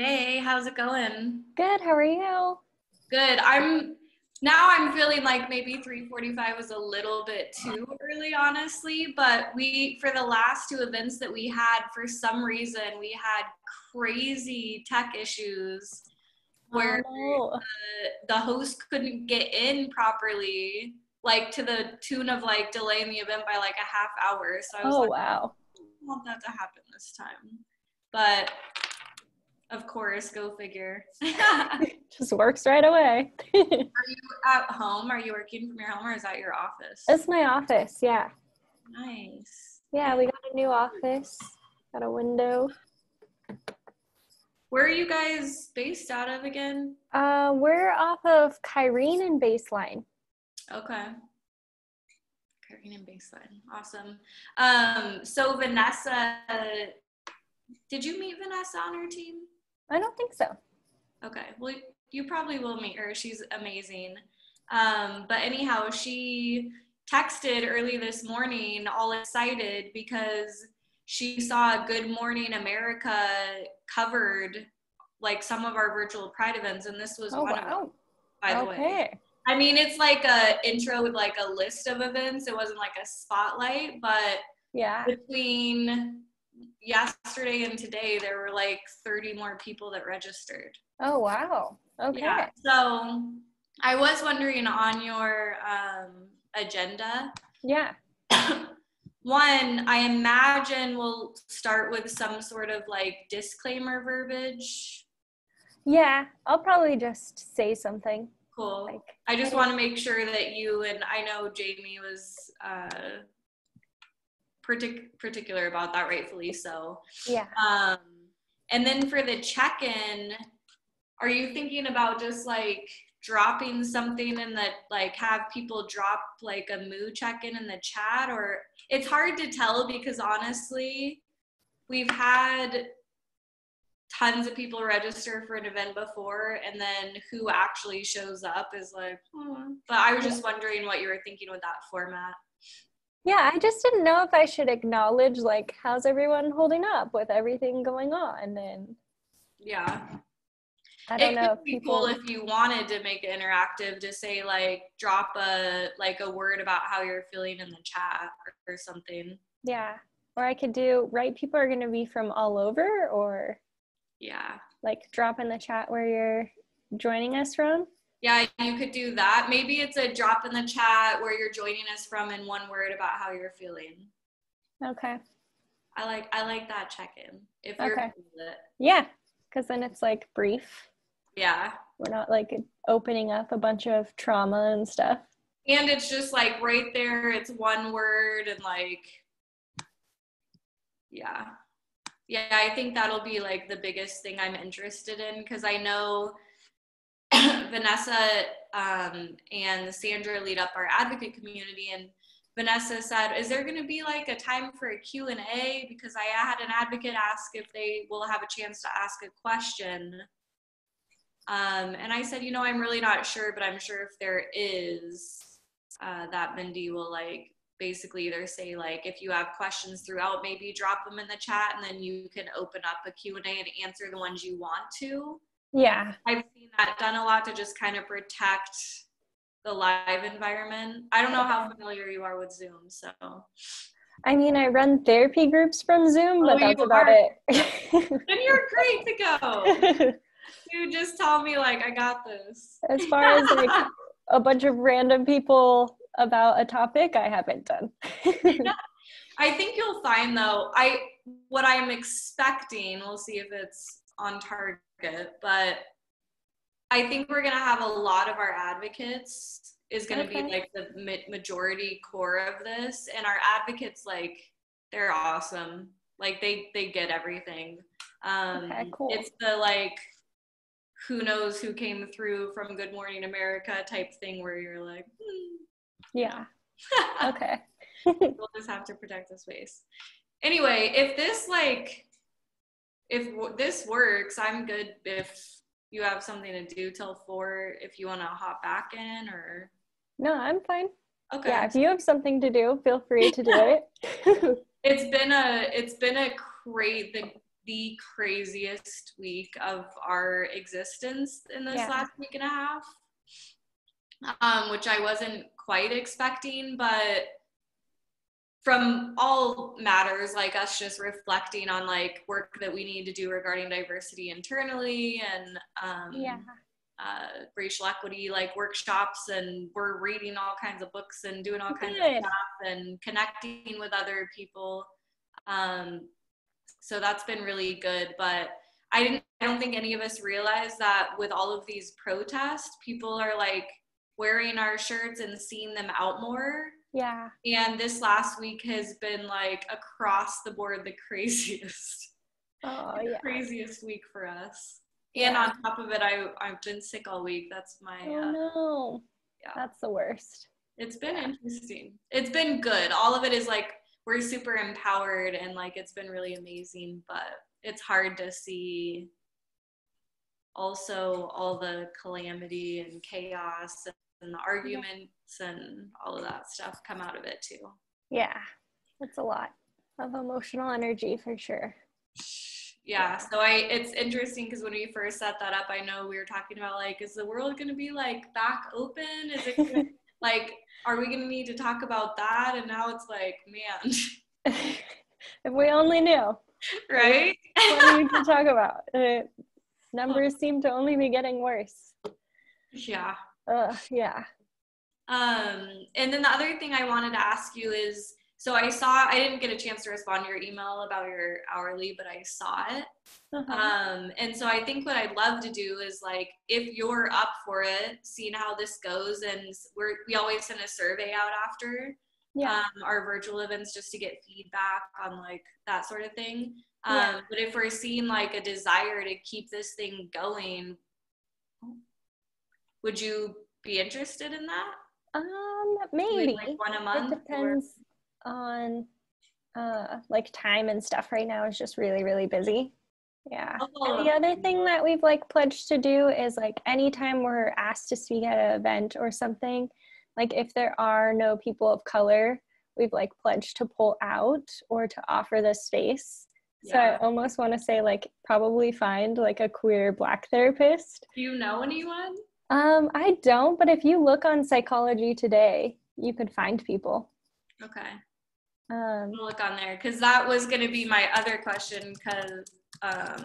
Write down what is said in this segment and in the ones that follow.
Hey, how's it going? Good, how are you? Good. I'm feeling like maybe 3:45 was a little bit too early, honestly, but we for the last two events that we had, for some reason, we had crazy tech issues Oh where no. the host couldn't get in properly, like to the tune of like delaying the event by like a half hour. So I was Oh like, wow. I don't want that to happen this time. But of course, go figure. Just works right away. At home? Are you working from your home or is that your office? It's my office, yeah. Nice. Yeah, we got a new office. Got a window. Where are you guys based out of again? We're off of Kyrene and Baseline. Okay. Carrying in baseline. Awesome. So Vanessa, did you meet Vanessa on her team? I don't think so. Okay. Well, you probably will meet her. She's amazing. But anyhow, she texted early this morning, all excited because she saw Good Morning America covered like some of our virtual Pride events, and this was Oh one of them, wow. by the way. Okay. I mean, it's like a intro with like a list of events. It wasn't like a spotlight, but Yeah. between yesterday and today, there were like 30 more people that registered. Oh wow. Okay. Yeah. So I was wondering on your agenda, Yeah. one, I imagine we'll start with some sort of like disclaimer verbiage. Yeah. I'll probably just say something. Cool. Like, I just want to make sure that you, and I know Jamie was particular about that, rightfully so. Yeah. And then for the check-in, are you thinking about just like dropping something in the, like have people drop like a mood check-in in the chat? Or it's hard to tell because honestly, we've had tons of people register for an event before, and then who actually shows up is like, But I was just wondering what you were thinking with that format. Yeah, I just didn't know if I should acknowledge, like, how's everyone holding up with everything going on? And Yeah. I don't know if people, cool if you wanted to make it interactive, to say like drop a word about how you're feeling in the chat or something. Yeah. Or I could do, right, people are going to be from all over, or yeah, like drop in the chat where you're joining us from. Yeah, you could do that. Maybe it's a drop in the chat where you're joining us from in one word about how you're feeling. Okay. I like that check-in. If you're okay. With it. Yeah, because then it's like brief. Yeah. We're not like opening up a bunch of trauma and stuff. And it's just like right there, it's one word, and like, yeah. Yeah, I think that'll be like the biggest thing I'm interested in, because I know Vanessa and Sandra lead up our advocate community, and Vanessa said, is there going to be like a time for a Q&A? Because I had an advocate ask if they will have a chance to ask a question. And I said, I'm really not sure, but I'm sure if there is, that Mindy will like basically either say like, if you have questions throughout, maybe drop them in the chat, and then you can open up a Q&A and answer the ones you want to. Yeah. I've seen that done a lot to just kind of protect the live environment. I don't know how familiar you are with Zoom, so. I mean, I run therapy groups from Zoom, but that's about it. Then you're great to go. You just tell me like, I got this. As far as like a bunch of random people about a topic, I haven't done. I think you'll find though, what I'm expecting, we'll see if it's on target, but I think we're going to have a lot of our advocates is going to be like the majority core of this. And our advocates, like, they're awesome. Like they get everything. Cool. It's the like, who knows who came through from Good Morning America type thing where you're like, yeah. Okay. We'll just have to protect the space. Anyway, if this works, I'm good. If you have something to do till 4, if you want to hop back in, or. No, I'm fine. Okay. Yeah, if you have something to do, feel free to do it. It's been a great, the craziest week of our existence in this last week and a half, which I wasn't quite expecting, but from all matters, like us just reflecting on like work that we need to do regarding diversity internally and racial equity, like workshops, and we're reading all kinds of books and doing all kinds of stuff and connecting with other people. So that's been really good, but I don't think any of us realized that with all of these protests, people are like wearing our shirts and seeing them out more. Yeah. And this last week has been like across the board the craziest. Craziest week for us. And on top of it, I've been sick all week. That's my no. Yeah. That's the worst. It's been interesting. It's been good. All of it is like we're super empowered and like it's been really amazing, but it's hard to see also all the calamity and chaos and the arguments and all of that stuff come out of it too. Yeah, that's a lot of emotional energy for sure. Yeah, so it's interesting because when we first set that up, I know we were talking about like, is the world going to be like back open? Is it gonna, like, are we going to need to talk about that? And now it's like, man. If we only knew. Right? What do you to talk about? Numbers seem to only be getting worse. Yeah. Yeah. And then the other thing I wanted to ask you is, so I didn't get a chance to respond to your email about your hourly, but I saw it. And so I think what I'd love to do is like, if you're up for it, seeing how this goes, and we always send a survey out after our virtual events just to get feedback on like that sort of thing. But if we're seeing like a desire to keep this thing going, would you be interested in that? Maybe. Like one a month? It depends on like time and stuff. Right now is just really, really busy. Yeah. And the other thing that we've like pledged to do is like anytime we're asked to speak at an event or something, like if there are no people of color, we've like pledged to pull out or to offer the space. So I almost want to say like probably find like a queer Black therapist. Do you know anyone? I don't, but if you look on Psychology Today, you could find people. Okay. I'll look on there because that was going to be my other question because I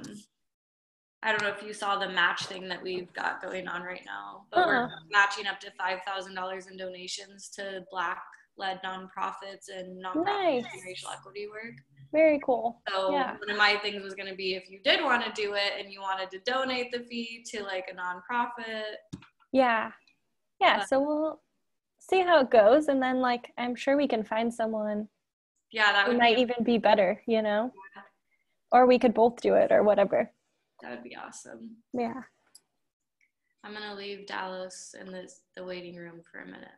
don't know if you saw the match thing that we've got going on right now, but we're matching up to $5,000 in donations to Black-led nonprofits and nonprofits and racial equity work. Very cool. So one of my things was going to be if you did want to do it and you wanted to donate the fee to like a nonprofit. Yeah. So we'll see how it goes, and then like I'm sure we can find someone. Yeah, that would might even be better, you know. Yeah. Or we could both do it, or whatever. That would be awesome. Yeah. I'm gonna leave Dallas in the waiting room for a minute.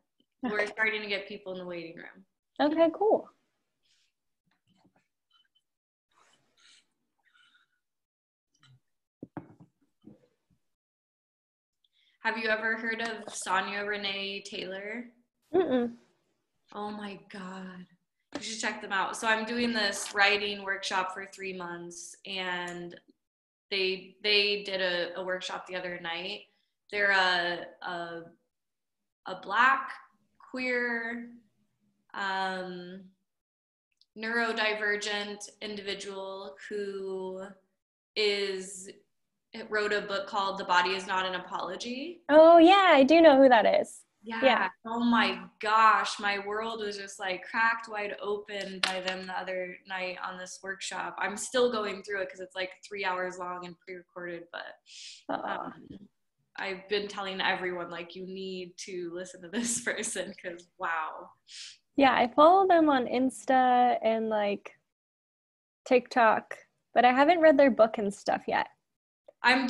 Okay. We're starting to get people in the waiting room. Okay, cool. Have you ever heard of Sonia Renee Taylor? Mm-mm. Oh my God. You should check them out. So I'm doing this writing workshop for 3 months, and they did a workshop the other night. They're a Black, queer, neurodivergent individual who wrote a book called The Body Is Not an Apology. Oh yeah, I do know who that is. Yeah. Oh my gosh, my world was just like cracked wide open by them the other night on this workshop. I'm still going through it because it's like 3 hours long and pre-recorded, but I've been telling everyone like you need to listen to this person because wow. Yeah, I follow them on Insta and like TikTok, but I haven't read their book and stuff yet. I'm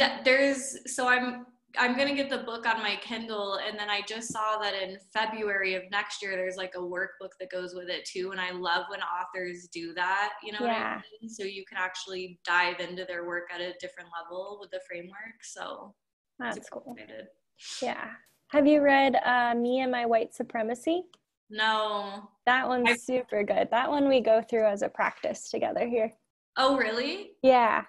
gonna get the book on my Kindle, and then I just saw that in February of next year there's like a workbook that goes with it too, and I love when authors do that, you know what I mean? So you can actually dive into their work at a different level with the framework. So that's cool. Excited. Yeah. Have you read Me and My White Supremacy? No. That one's super good. That one we go through as a practice together here. Oh, really? Yeah.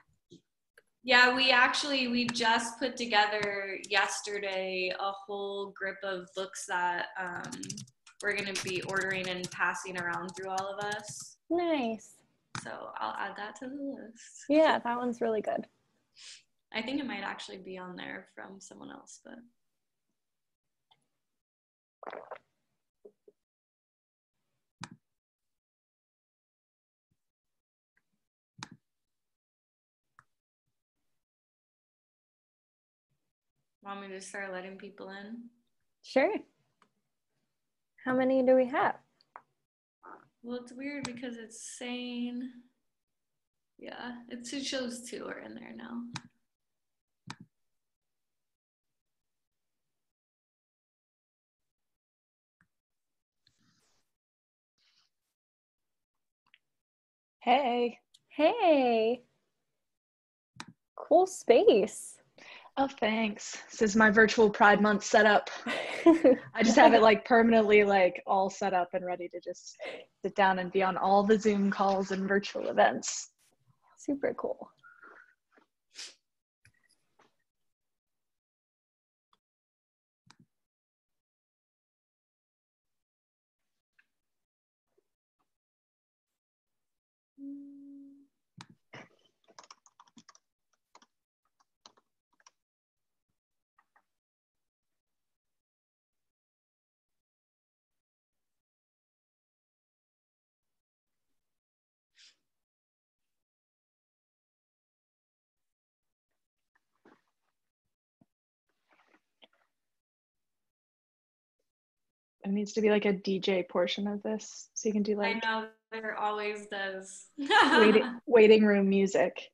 Yeah, we just put together yesterday a whole group of books that we're going to be ordering and passing around through all of us. Nice. So I'll add that to the list. Yeah, that one's really good. I think it might actually be on there from someone else, but. Want me to start letting people in? Sure. How many do we have? Well, it's weird because it's saying, yeah, it shows 2 are in there now. Hey. Hey. Cool space. Oh, thanks. This is my virtual Pride Month setup. I just have it like permanently like all set up and ready to just sit down and be on all the Zoom calls and virtual events. Super cool. It needs to be like a DJ portion of this, so you can do like I know there always does. waiting room music.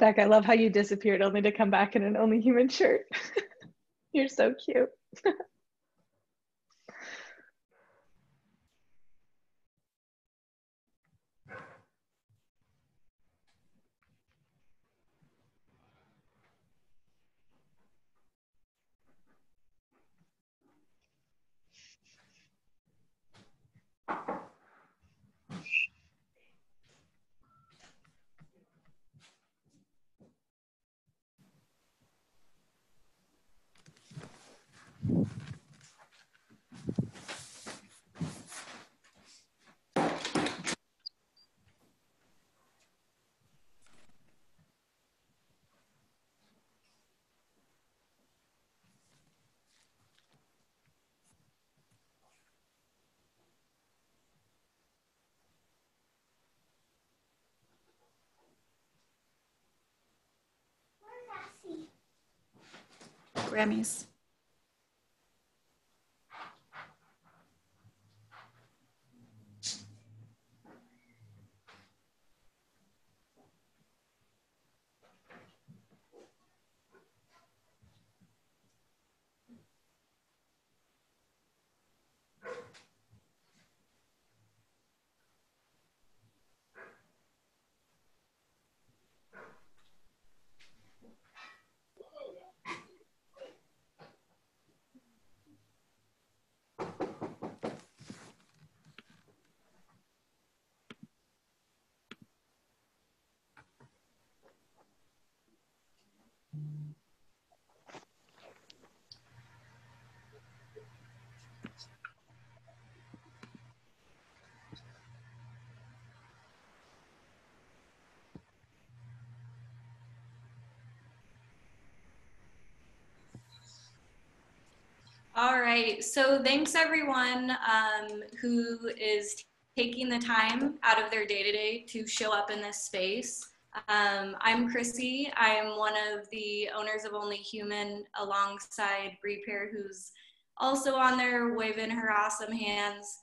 Beck, I love how you disappeared only to come back in an Only Human shirt. You're so cute. Grammys. All right, so thanks everyone who is taking the time out of their day-to-day to show up in this space. I'm Chrissy. I'm one of the owners of Only Human alongside Bree Pear, who's also on there waving her awesome hands.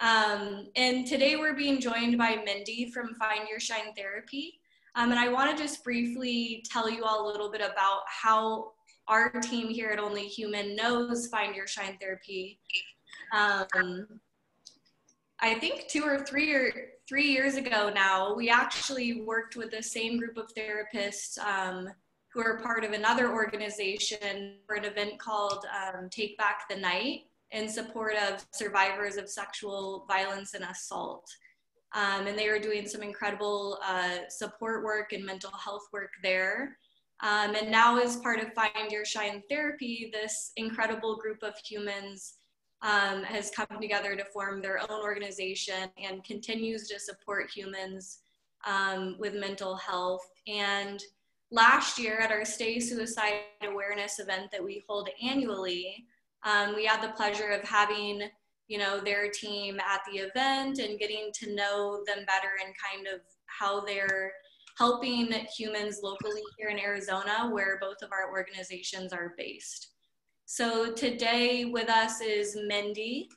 And today we're being joined by Mindy from Find Your Shine Therapy. And I want to just briefly tell you all a little bit about how our team here at Only Human knows Find Your Shine Therapy. I think 2 or 3 years ago now, we actually worked with the same group of therapists who are part of another organization for an event called Take Back the Night in support of survivors of sexual violence and assault. And they were doing some incredible support work and mental health work there. And now as part of Find Your Shine Therapy, this incredible group of humans has come together to form their own organization and continues to support humans with mental health. And last year at our Stay Suicide Awareness event that we hold annually, we had the pleasure of having, their team at the event and getting to know them better and kind of how they're helping humans locally here in Arizona, where both of our organizations are based. So today with us is Mindy,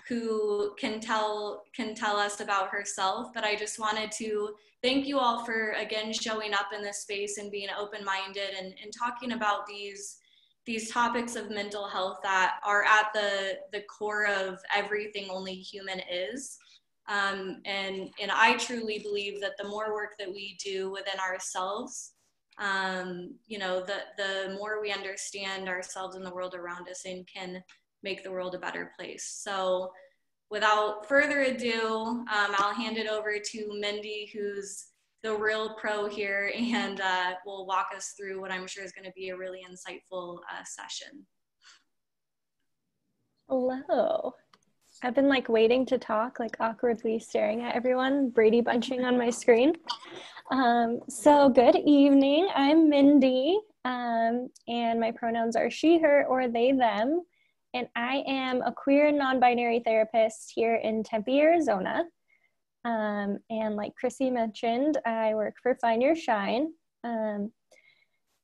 who can tell us about herself, but I just wanted to thank you all for, again, showing up in this space and being open-minded and talking about these topics of mental health that are at the core of everything Only Human is. And I truly believe that the more work that we do within ourselves, the more we understand ourselves and the world around us and can make the world a better place. So without further ado, I'll hand it over to Mindy, who's the real pro here, and will walk us through what I'm sure is going to be a really insightful session. Hello. I've been waiting to talk, awkwardly staring at everyone, Brady bunching on my screen. So good evening, I'm Mindy, and my pronouns are she, her, or they, them, and I am a queer non-binary therapist here in Tempe, Arizona. And like Chrissy mentioned, I work for Find Your Shine, and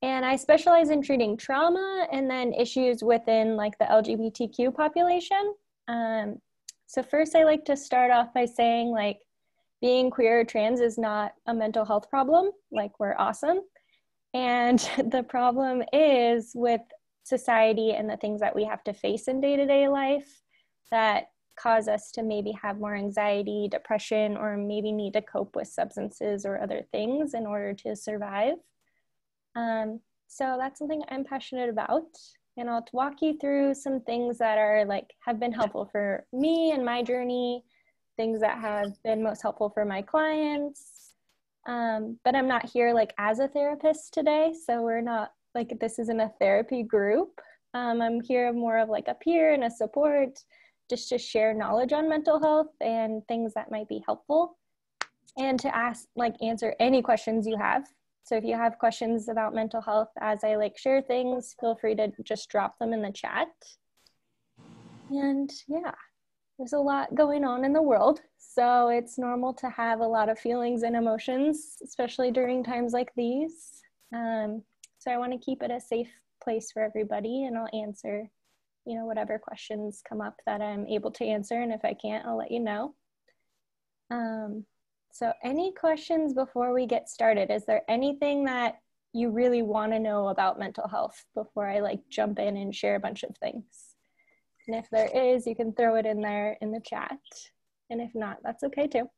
I specialize in treating trauma and then issues within the LGBTQ population. So first I like to start off by saying being queer or trans is not a mental health problem. Like, we're awesome. And the problem is with society and the things that we have to face in day-to-day life that cause us to maybe have more anxiety, depression, or maybe need to cope with substances or other things in order to survive. So that's something I'm passionate about. And I'll walk you through some things that are have been helpful for me and my journey, things that have been most helpful for my clients. But I'm not here as a therapist today. So we're not this isn't a therapy group. I'm here more of a peer and a support, just to share knowledge on mental health and things that might be helpful, and to answer any questions you have. So if you have questions about mental health as I share things, feel free to just drop them in the chat. And yeah, there's a lot going on in the world. So it's normal to have a lot of feelings and emotions, especially during times like these. So I want to keep it a safe place for everybody, and I'll answer, whatever questions come up that I'm able to answer. And if I can't, I'll let you know. So any questions before we get started? Is there anything that you really want to know about mental health before I jump in and share a bunch of things? And if there is, you can throw it in there in the chat. And if not, that's okay too.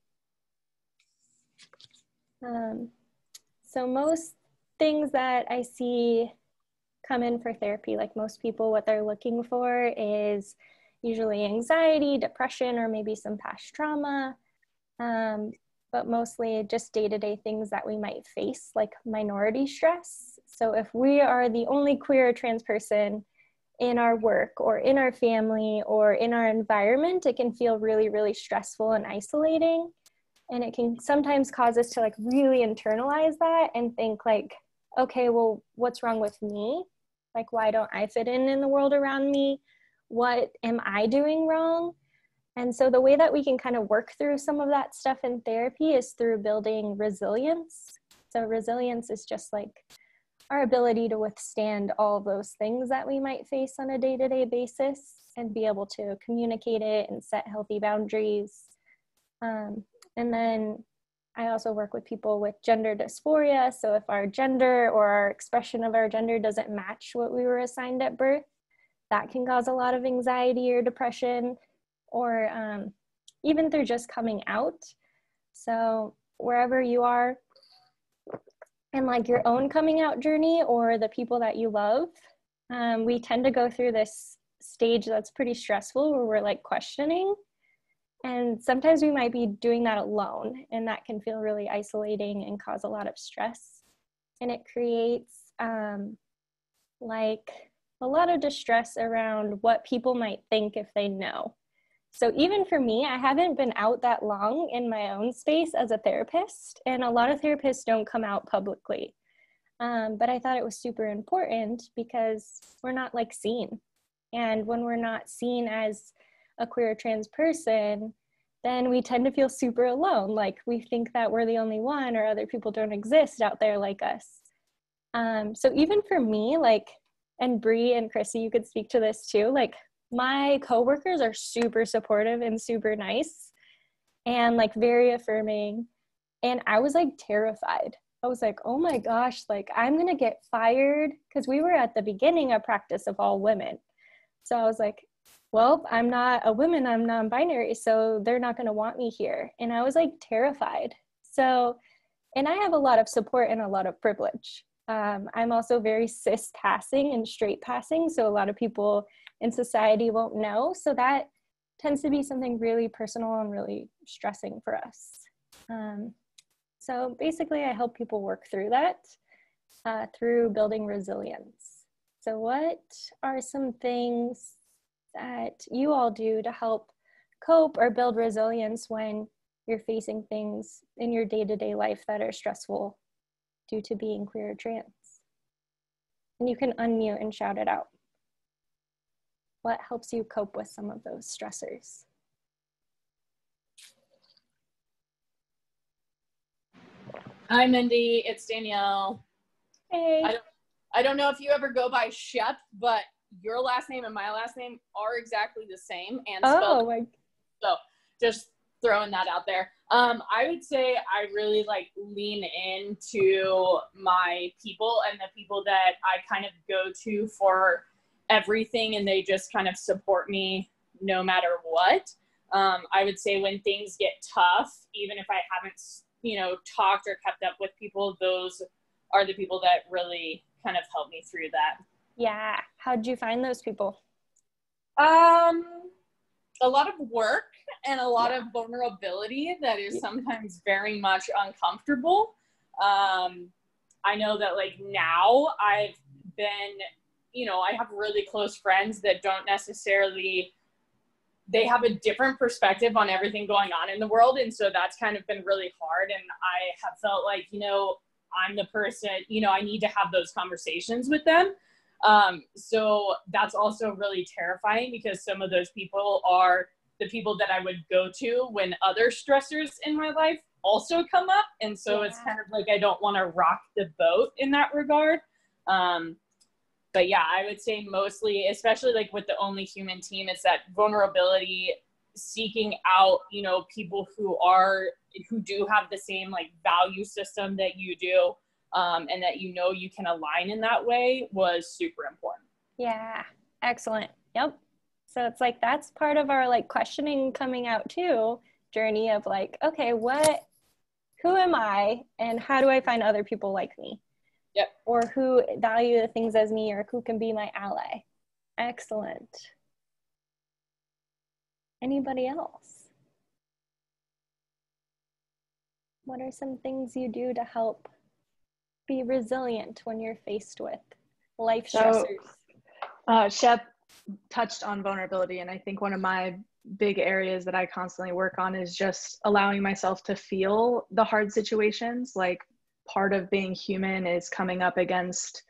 So most things that I see come in for therapy, most people, what they're looking for is usually anxiety, depression, or maybe some past trauma. But mostly just day-to-day things that we might face, like minority stress. So if we are the only queer or trans person in our work or in our family or in our environment, it can feel really, really stressful and isolating. And it can sometimes cause us to really internalize that and think okay, well, what's wrong with me? Why don't I fit in the world around me? What am I doing wrong? And so the way that we can kind of work through some of that stuff in therapy is through building resilience. So resilience is just our ability to withstand all those things that we might face on a day-to-day basis and be able to communicate it and set healthy boundaries. And then I also work with people with gender dysphoria. So if our gender or our expression of our gender doesn't match what we were assigned at birth, that can cause a lot of anxiety or depression, or even through just coming out. So wherever you are in your own coming out journey, or the people that you love, we tend to go through this stage that's pretty stressful where we're questioning. And sometimes we might be doing that alone, and that can feel really isolating and cause a lot of stress. And it creates a lot of distress around what people might think if they know. So even for me, I haven't been out that long in my own space as a therapist, and a lot of therapists don't come out publicly. But I thought it was super important because we're not seen. And when we're not seen as a queer or trans person, then we tend to feel super alone. We think that we're the only one, or other people don't exist out there like us. So even for me, and Bree and Chrissy, you could speak to this too, my coworkers are super supportive and super nice and very affirming. And I was terrified. I was oh my gosh, I'm gonna get fired, because we were at the beginning of practice of all women. So I was well, I'm not a woman, I'm non-binary, so they're not gonna want me here. And I was terrified. So, and I have a lot of support and a lot of privilege. I'm also very cis passing and straight passing, so a lot of people in society won't know. So that tends to be something really personal and really stressing for us. So basically I help people work through that through building resilience. So what are some things that you all do to help cope or build resilience when you're facing things in your day-to-day life that are stressful due to being queer or trans? And you can unmute and shout it out. What helps you cope with some of those stressors? Hi, Mindy. It's Danielle. Hey. I don't know if you ever go by Shep, but your last name and my last name are exactly the same and spelled. So just throwing that out there. I would say I really like lean into my people and the people that I kind of go to for everything, and they just kind of support me no matter what. I would say when things get tough, even if I haven't, talked or kept up with people, those are the people that really kind of help me through that. Yeah. How'd you find those people? A lot of work and a lot of vulnerability that is sometimes very much uncomfortable. I know that like now I've been, I have really close friends that don't necessarily, they have a different perspective on everything going on in the world. And so that's kind of been really hard. And I have felt like, I'm the person, I need to have those conversations with them. So that's also really terrifying because some of those people are the people that I would go to when other stressors in my life also come up. And so it's kind of like, I don't want to rock the boat in that regard. But yeah, I would say mostly, especially like with the Only Human team, it's that vulnerability, seeking out, people who do have the same like value system that you do. And that you can align in that way was super important. Yeah, excellent. Yep. So it's like that's part of our like questioning coming out too journey of like, okay, who am I and how do I find other people like me? Yep. Or who value the things as me or who can be my ally. Excellent. Anybody else? What are some things you do to help be resilient when you're faced with life stressors? Shep touched on vulnerability, and I think one of my big areas that I constantly work on is just allowing myself to feel the hard situations. Like part of being human is coming up against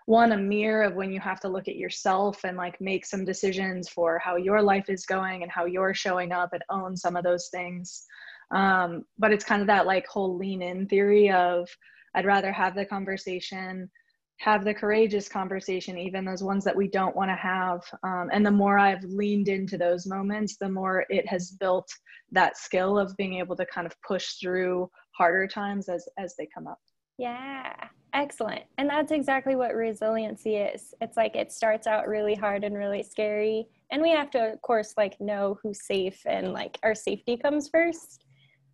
a mirror of when you have to look at yourself and like make some decisions for how your life is going and how you're showing up and own some of those things. But it's kind of that like whole lean in theory of I'd rather have the conversation, have the courageous conversation, even those ones that we don't want to have. And the more I've leaned into those moments, the more it has built that skill of being able to kind of push through harder times as they come up. Yeah, excellent. And that's exactly what resiliency is. It's like it starts out really hard and really scary. And we have to, of course, like know who's safe and like our safety comes first.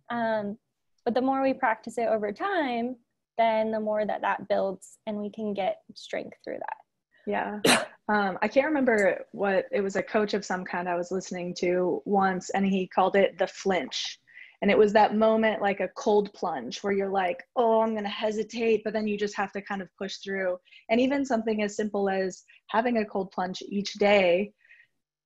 But the more we practice it over time, then the more that builds and we can get strength through that. Yeah. I can't remember what, it was a coach of some kind I was listening to once, and he called it the flinch. And it was that moment, like a cold plunge where you're like, oh, I'm going to hesitate, but then you just have to kind of push through. And even something as simple as having a cold plunge each day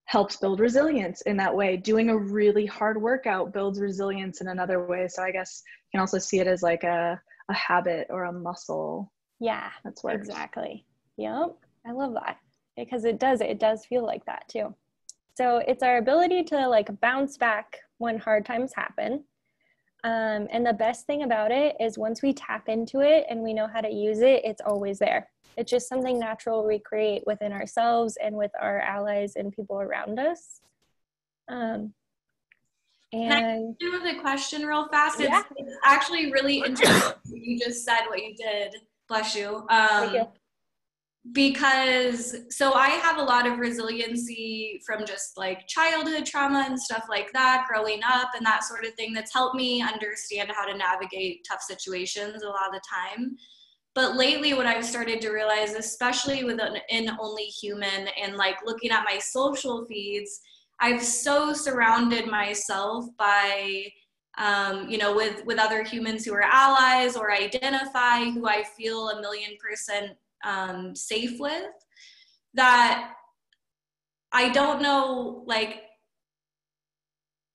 helps build resilience in that way. Doing a really hard workout builds resilience in another way. So I guess you can also see it as like a habit or a muscle. Yeah, that's worked. Exactly. Yep. I love that because it does feel like that too. So it's our ability to like bounce back when hard times happen. And the best thing about it is once we tap into it and we know how to use it, it's always there. It's just something natural we create within ourselves and with our allies and people around us. And can I do the question real fast? Yeah. It's actually really interesting you just said what you did. Bless you. Thank you. Because so I have a lot of resiliency from just like childhood trauma and stuff like that, growing up and that sort of thing that's helped me understand how to navigate tough situations a lot of the time. But lately what I've started to realize, especially in Only Human and like looking at my social feeds, I've so surrounded myself by, with other humans who are allies or identify who I feel 1,000,000% safe with, that I don't know, like,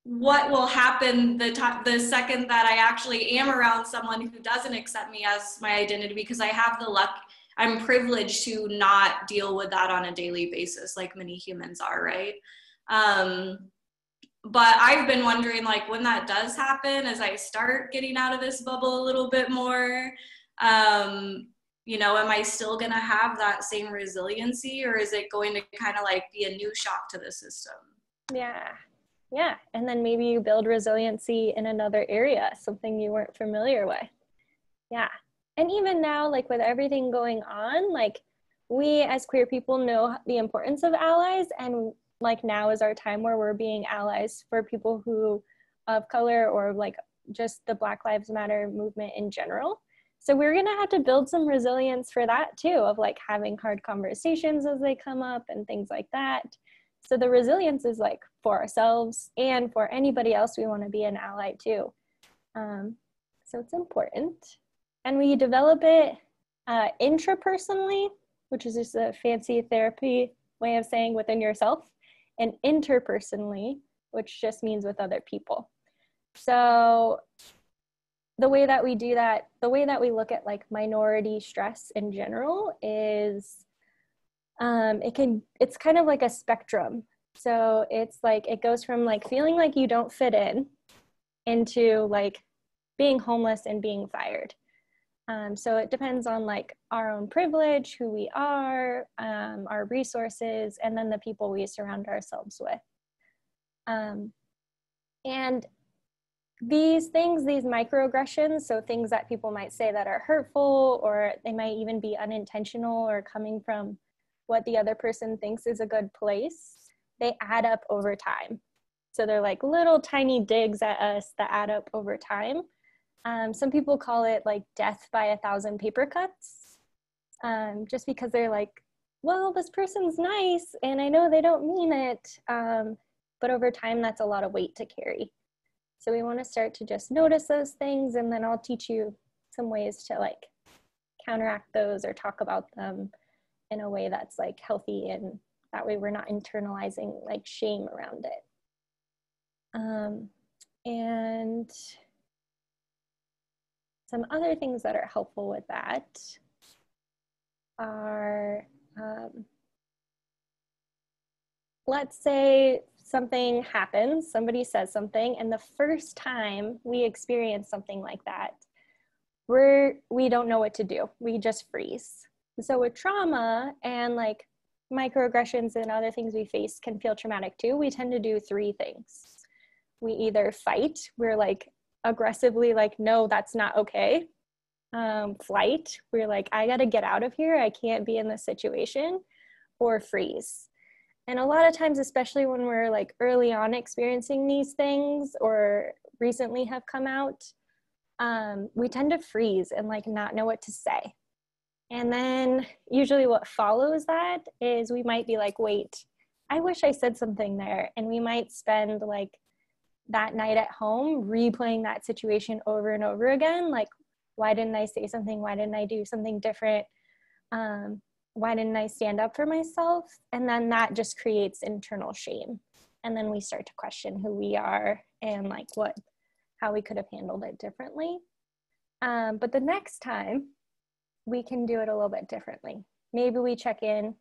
what will happen the second that I actually am around someone who doesn't accept me as my identity, because I have the luck, I'm privileged to not deal with that on a daily basis like many humans are, right? But I've been wondering, like, when that does happen, as I start getting out of this bubble a little bit more, am I still going to have that same resiliency, or is it going to kind of like be a new shock to the system? Yeah. Yeah, and then maybe you build resiliency in another area, something you weren't familiar with. Yeah. And even now, like with everything going on, like we as queer people know the importance of allies, and like now is our time where we're being allies for people who of color, or like just the Black Lives Matter movement in general. So we're going to have to build some resilience for that too, of like having hard conversations as they come up and things like that. So the resilience is like for ourselves and for anybody else we want to be an ally to. So it's important. And we develop it intrapersonally, which is just a fancy therapy way of saying within yourself, and interpersonally, which just means with other people. So the way that we do that, the way that we look at like minority stress in general is it's kind of like a spectrum. So it's like, it goes from like feeling like you don't fit in into like being homeless and being fired. So it depends on like our own privilege, who we are, our resources, and then the people we surround ourselves with. And these things, these microaggressions, so things that people might say that are hurtful, or they might even be unintentional or coming from what the other person thinks is a good place, they add up over time. So they're like little tiny digs at us that add up over time. Some people call it like death by 1,000 paper cuts, just because they're like, well, this person's nice and I know they don't mean it, but over time that's a lot of weight to carry. So we want to start to just notice those things, and then I'll teach you some ways to like counteract those or talk about them in a way that's like healthy, and that way we're not internalizing like shame around it. And some other things that are helpful with that are, let's say something happens, somebody says something, and the first time we experience something like that, we don't know what to do. We just freeze. So with trauma and like microaggressions and other things we face can feel traumatic too, we tend to do three things. We either fight, we're like aggressively like, no, that's not okay. Flight, we're like, I gotta get out of here, I can't be in this situation. Or freeze. And a lot of times, especially when we're like early on experiencing these things or recently have come out, we tend to freeze and like not know what to say. And then usually what follows that is we might be like, wait, I wish I said something there. And we might spend like that night at home replaying that situation over and over again. Like, why didn't I say something? Why didn't I do something different? Why didn't I stand up for myself? And then that just creates internal shame. And then we start to question who we are and like how we could have handled it differently. But the next time we can do it a little bit differently. Maybe we check in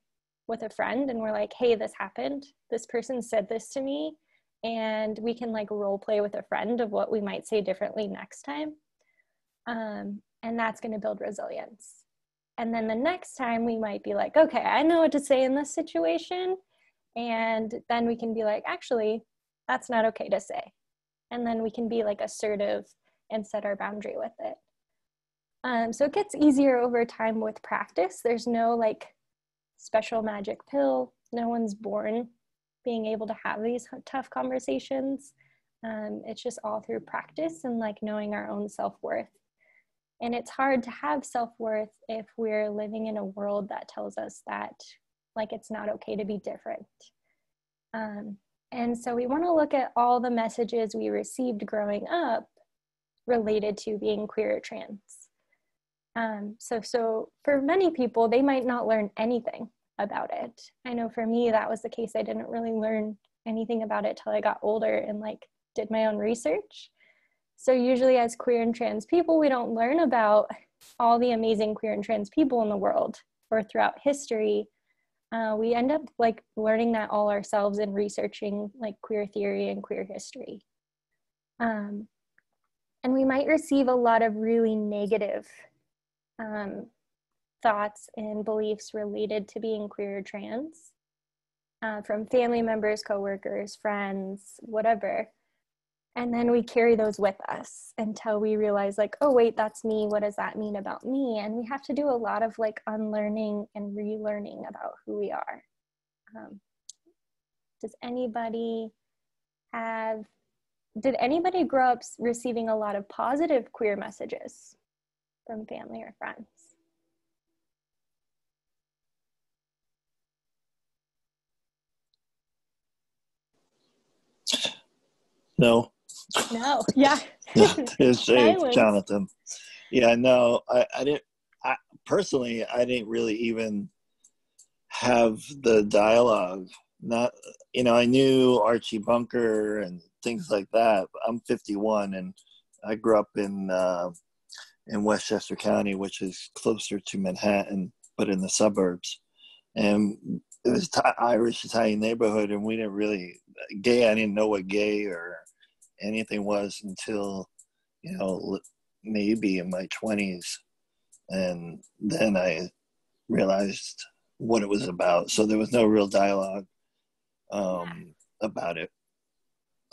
with a friend and we're like, hey, this happened. This person said this to me. And we can like role play with a friend of what we might say differently next time. And that's going to build resilience. And then the next time we might be like, okay, I know what to say in this situation. And then we can be like, actually, that's not okay to say. And then we can be like assertive and set our boundary with it. So it gets easier over time with practice. There's no like special magic pill. No one's born being able to have these tough conversations. It's just all through practice and like knowing our own self-worth. And it's hard to have self-worth if we're living in a world that tells us that like it's not okay to be different. And so we want to look at all the messages we received growing up related to being queer or trans. So for many people, they might not learn anything about it. I know for me, that was the case. I didn't really learn anything about it till I got older and like did my own research. So usually as queer and trans people, we don't learn about all the amazing queer and trans people in the world or throughout history. We end up like learning that all ourselves and researching like queer theory and queer history. And we might receive a lot of really negative thoughts and beliefs related to being queer or trans. from family members, coworkers, friends, whatever. And then we carry those with us until we realize like, oh, wait, that's me. What does that mean about me? And we have to do a lot of like unlearning and relearning about who we are. Did anybody grow up receiving a lot of positive queer messages from family or friends? No. Yeah. It's Jonathan. Yeah, no, I didn't. Personally, I didn't really even have the dialogue. Not, I knew Archie Bunker and things like that. I'm 51, and I grew up in Westchester County, which is closer to Manhattan, but in the suburbs. And it was Irish Italian neighborhood, and we didn't really gay. I didn't know what gay or anything was until maybe in my 20s, and then I realized what it was about. So there was no real dialogue about it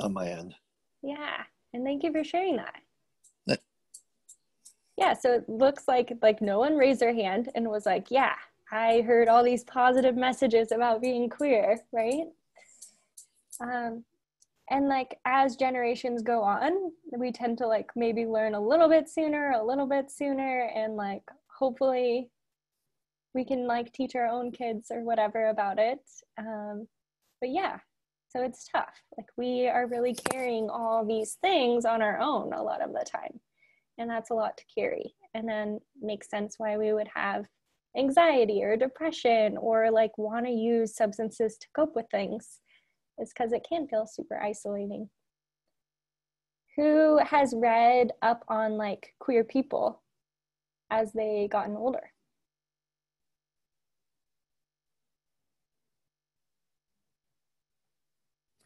on my end. Yeah, and thank you for sharing that. Yeah, so it looks like no one raised their hand and was like, yeah, I heard all these positive messages about being queer, right? And like as generations go on, we tend to like maybe learn a little bit sooner, and like hopefully we can like teach our own kids or whatever about it. But yeah, so it's tough. Like we are really carrying all these things on our own a lot of the time. And that's a lot to carry. And then makes sense why we would have anxiety or depression or like want to use substances to cope with things. It's because it can feel super isolating. Who has read up on like queer people as they gotten older?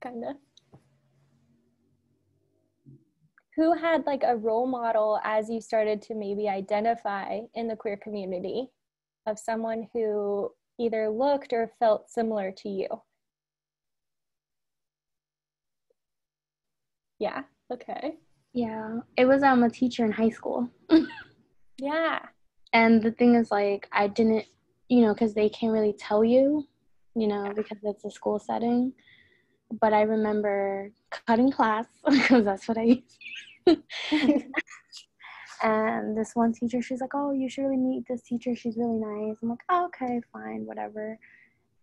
Kinda. Who had like a role model as you started to maybe identify in the queer community of someone who either looked or felt similar to you? Yeah, okay. Yeah, it was a teacher in high school. Yeah. And the thing is like, I didn't, because they can't really tell you, because it's a school setting. But I remember cutting class because that's what I used. And this one teacher, she's like, oh, you should really meet this teacher. She's really nice. I'm like, oh, okay, fine, whatever.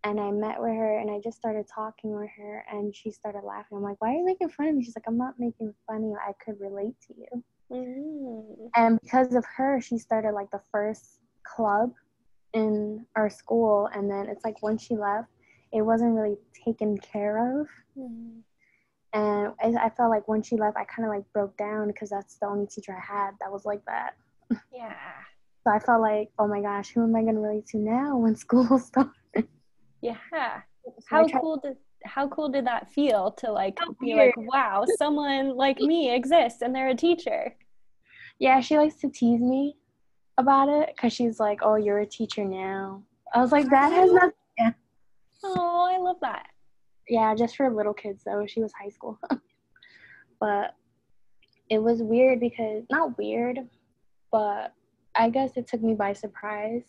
And I met with her and I just started talking with her and she started laughing. I'm like, why are you making fun of me? She's like, I'm not making fun of you. I could relate to you. Mm. And because of her, she started like the first club in our school. And then it's like when she left, it wasn't really taken care of. Mm. And I felt like when she left, I kind of like broke down because that's the only teacher I had that was like that. Yeah. So I felt like, oh my gosh, who am I going to relate to now when school starts? Yeah. So How cool did that feel to like be like, wow, someone like me exists and they're a teacher? Yeah, she likes to tease me about it because she's like, oh, you're a teacher now. I was like, that has nothing. Yeah. Oh, I love that. Yeah, just for little kids though. She was high school. But it was weird because, not weird, but I guess it took me by surprise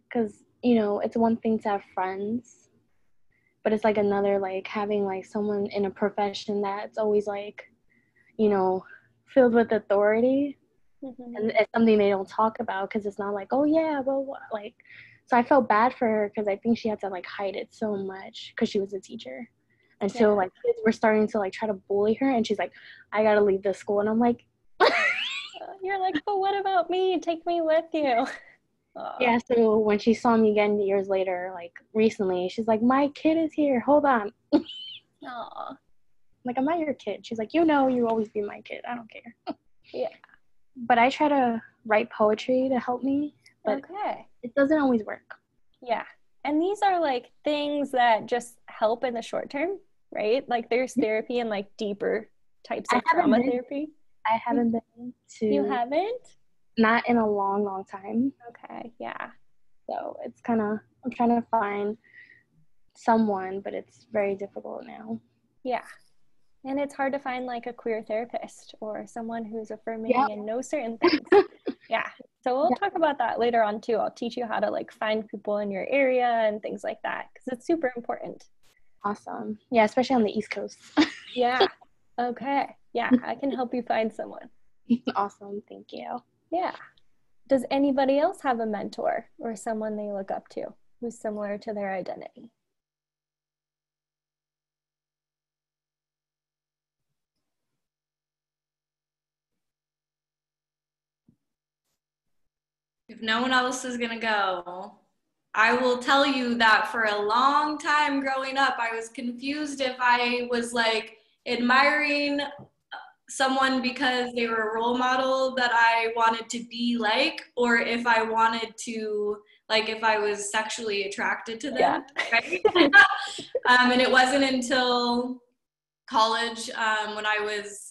because, it's one thing to have friends, but it's like another, like having like someone in a profession that's always like, filled with authority. Mm-hmm. And it's something they don't talk about because it's not like, oh yeah, well, like, so I felt bad for her because I think she had to like hide it so much because she was a teacher until like kids were starting to like try to bully her and she's like, I gotta leave this school. And I'm like, you're like, but what about me? Take me with you. Yeah, so when she saw me again years later, like recently, she's like, my kid is here, hold on. Aww. Like, I'm not your kid. She's like, you always be my kid, I don't care. Yeah. But I try to write poetry to help me, but it doesn't always work. Yeah. And these are like things that just help in the short term, right? Like there's therapy and like deeper types of trauma therapy. I haven't been to. You haven't? Not in a long, long time. Okay, yeah. So it's kind of, I'm trying to find someone, but it's very difficult now. Yeah. And it's hard to find like a queer therapist or someone who's affirming and knows certain things. Yeah. So we'll talk about that later on too. I'll teach you how to like find people in your area and things like that, because it's super important. Awesome. Yeah, especially on the East Coast. Yeah. Okay. Yeah, I can help you find someone. Awesome. Thank you. Yeah. Does anybody else have a mentor or someone they look up to who's similar to their identity? If no one else is gonna go, I will tell you that for a long time growing up, I was confused if I was like admiring someone because they were a role model that I wanted to be like, or if I wanted to, like, if I was sexually attracted to them, right? And it wasn't until college, when I was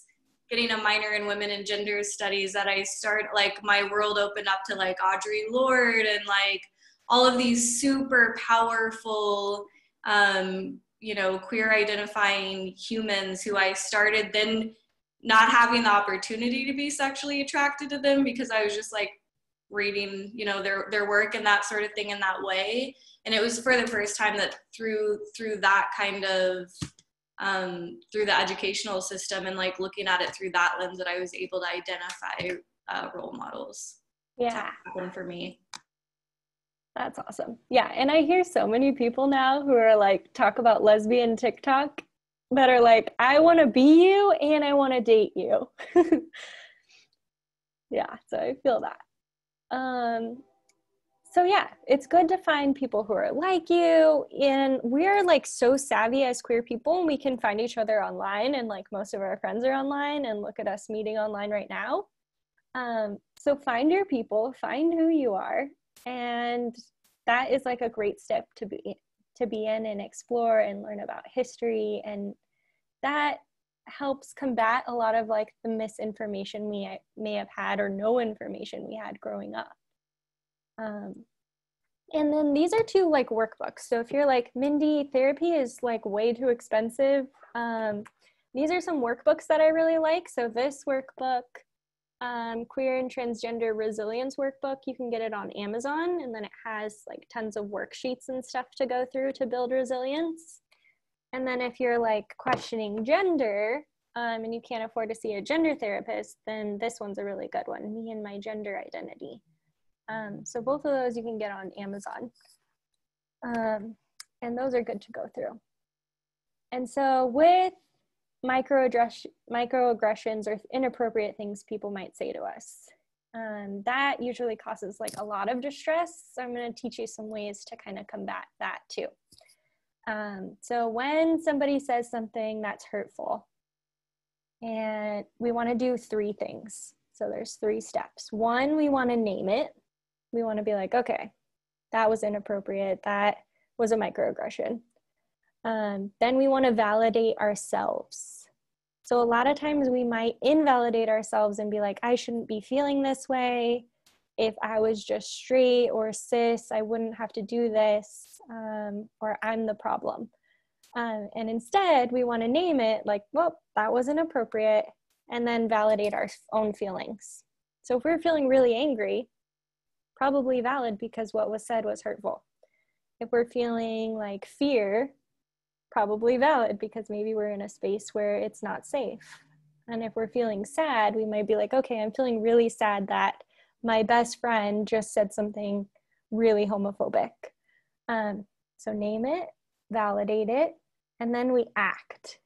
getting a minor in women and gender studies, that I started, like, my world opened up to like Audre Lorde and like all of these super powerful, you know, queer identifying humans who I started then not having the opportunity to be sexually attracted to them because I was just like reading, you know, their work and that sort of thing in that way. And it was for the first time that through that kind of through the educational system and like looking at it through that lens that I was able to identify role models. Yeah. For me. That's awesome. Yeah. And I hear so many people now who are like, talk about lesbian TikTok that are like, I want to be you and I want to date you. Yeah. So I feel that. So yeah, it's good to find people who are like you, and we're like so savvy as queer people, and we can find each other online, and like most of our friends are online, and look at us meeting online right now. So find your people, find who you are, and that is like a great step to be in and explore and learn about history, and that helps combat a lot of like the misinformation we may have had or no information we had growing up. And then these are two like workbooks. So if you're like, Mindy, therapy is like way too expensive, these are some workbooks that I really like. So this workbook, Queer and Transgender Resilience Workbook, you can get it on Amazon, and then it has like tons of worksheets and stuff to go through to build resilience. And then if you're like questioning gender, and you can't afford to see a gender therapist, then this one's a really good one, Me and My Gender Identity. So both of those you can get on Amazon. And those are good to go through. And so with microaggressions or inappropriate things people might say to us, that usually causes like a lot of distress. So I'm going to teach you some ways to kind of combat that too. So when somebody says something that's hurtful, and we want to do 3 things. So there's 3 steps. 1, we want to name it. We want to be like, okay, that was inappropriate. That was a microaggression. Then we want to validate ourselves. So a lot of times we might invalidate ourselves and be like, I shouldn't be feeling this way. If I was just straight or cis, I wouldn't have to do this, or I'm the problem. And instead, we want to name it like, well, that wasn't appropriate, and then validate our own feelings. So if we're feeling really angry, probably valid because what was said was hurtful. If we're feeling like fear, probably valid because maybe we're in a space where it's not safe. And if we're feeling sad, we might be like, okay, I'm feeling really sad that my best friend just said something really homophobic. So name it, validate it, and then we act.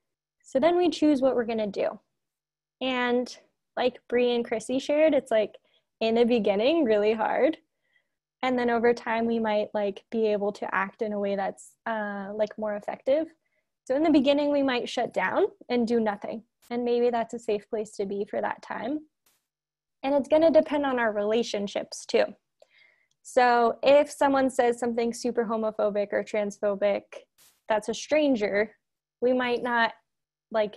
So then we choose what we're gonna do. And like Bree and Chrissy shared, it's like in the beginning, really hard. And then over time, we might like be able to act in a way that's like more effective. So in the beginning, we might shut down and do nothing. And maybe that's a safe place to be for that time. And it's gonna depend on our relationships too. So if someone says something super homophobic or transphobic, that's a stranger, we might not like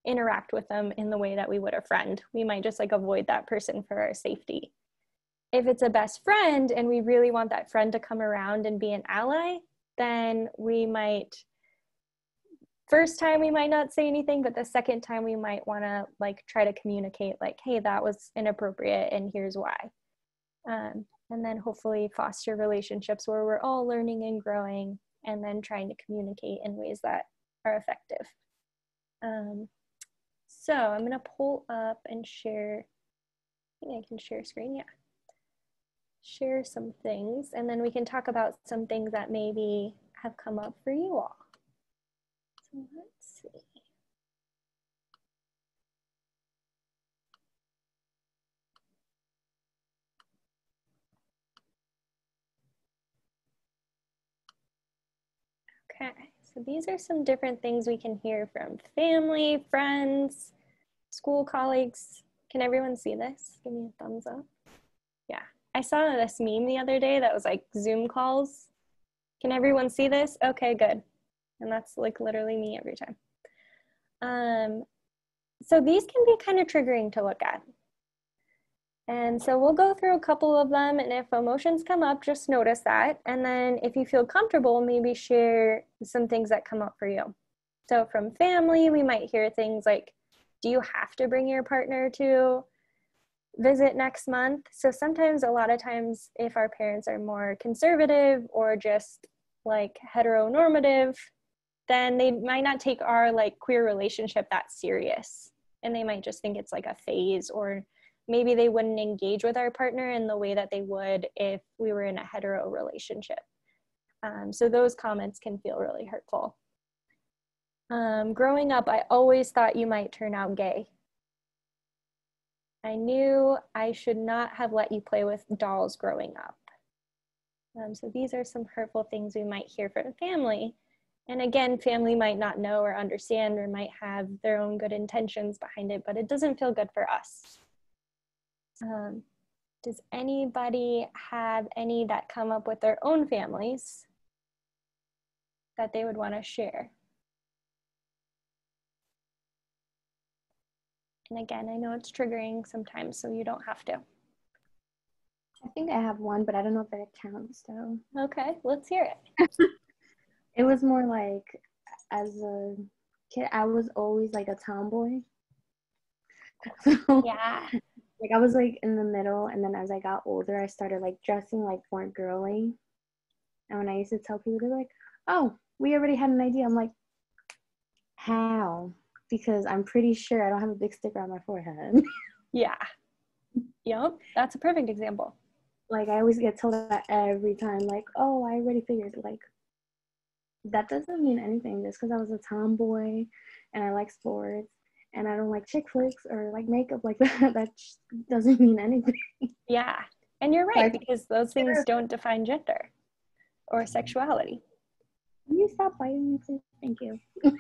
interact with them in the way that we would a friend. We might just like avoid that person for our safety. If it's a best friend and we really want that friend to come around and be an ally, then first time we might not say anything, but the second time we might want to like try to communicate like, hey, that was inappropriate and here's why. And then hopefully foster relationships where we're all learning and growing, and then trying to communicate in ways that are effective. So I'm going to pull up and share. I think I can share screen. Yeah. Share some things, and then we can talk about some things that maybe have come up for you all. So let's see. Okay, so these are some different things we can hear from family, friends, school colleagues. Can everyone see this? Give me a thumbs up. Yeah, I saw this meme the other day that was like Zoom calls. Can everyone see this? Okay, good. And that's like literally me every time. So these can be kind of triggering to look at. And so we'll go through a couple of them, and if emotions come up, just notice that. And then if you feel comfortable, maybe share some things that come up for you. So from family, we might hear things like, do you have to bring your partner to visit next month? So sometimes, a lot of times, if our parents are more conservative or just like heteronormative, then they might not take our like queer relationship that serious. And they might just think it's like a phase, or maybe they wouldn't engage with our partner in the way that they would if we were in a hetero relationship. So those comments can feel really hurtful. Growing up, I always thought you might turn out gay. I knew I should not have let you play with dolls growing up. So these are some hurtful things we might hear from family. And again, family might not know or understand, or might have their own good intentions behind it, but it doesn't feel good for us. Does anybody have any that come up with their own families that they would want to share? And again, I know it's triggering sometimes, so you don't have to. I think I have one, but I don't know if that counts, so. Okay, let's hear it. It was more like, as a kid, I was always like a tomboy. So, yeah. Like I was like in the middle, and then as I got older, I started like dressing like more girly. And when I used to tell people, they're like, oh, we already had an idea. I'm like, how? Because I'm pretty sure I don't have a big sticker on my forehead. Yeah. Yep, that's a perfect example. Like I always get told that every time, like, oh, I already figured. Like, that doesn't mean anything. Just because I was a tomboy and I like sports and I don't like chick flicks or like makeup like that, that doesn't mean anything. Yeah, and you're right, because those things don't define gender or sexuality. Can you stop biting me, please? Thank you. Is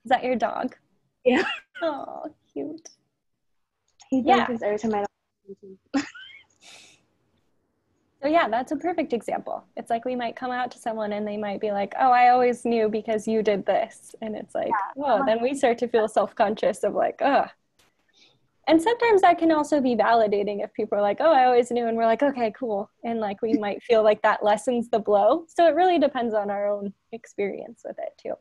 that your dog? Yeah. Oh, cute. He does this every time I don't. So yeah, that's a perfect example. It's like we might come out to someone and they might be like, oh, I always knew because you did this. And it's like, oh, then we start to feel self-conscious of like, oh. And sometimes that can also be validating if people are like, oh, I always knew. And we're like, okay, cool. And like we might feel like that lessens the blow. So it really depends on our own experience with it too.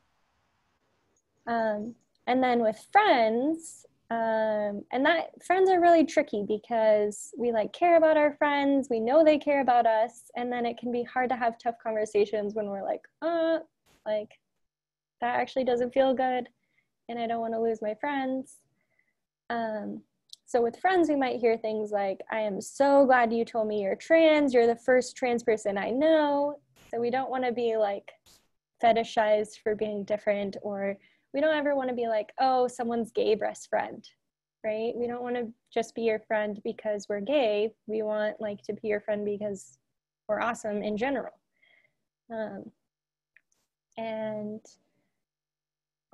And then with friends, and that friends are really tricky because we like care about our friends, we know they care about us, and then it can be hard to have tough conversations when we're like that actually doesn't feel good and I don't want to lose my friends. So with friends, we might hear things like, I am so glad you told me you're trans, you're the first trans person I know. So we don't want to be like fetishized for being different, or we don't ever want to be like, oh, someone's gay best friend, right? We don't want to just be your friend because we're gay. We want like to be your friend because we're awesome in general. And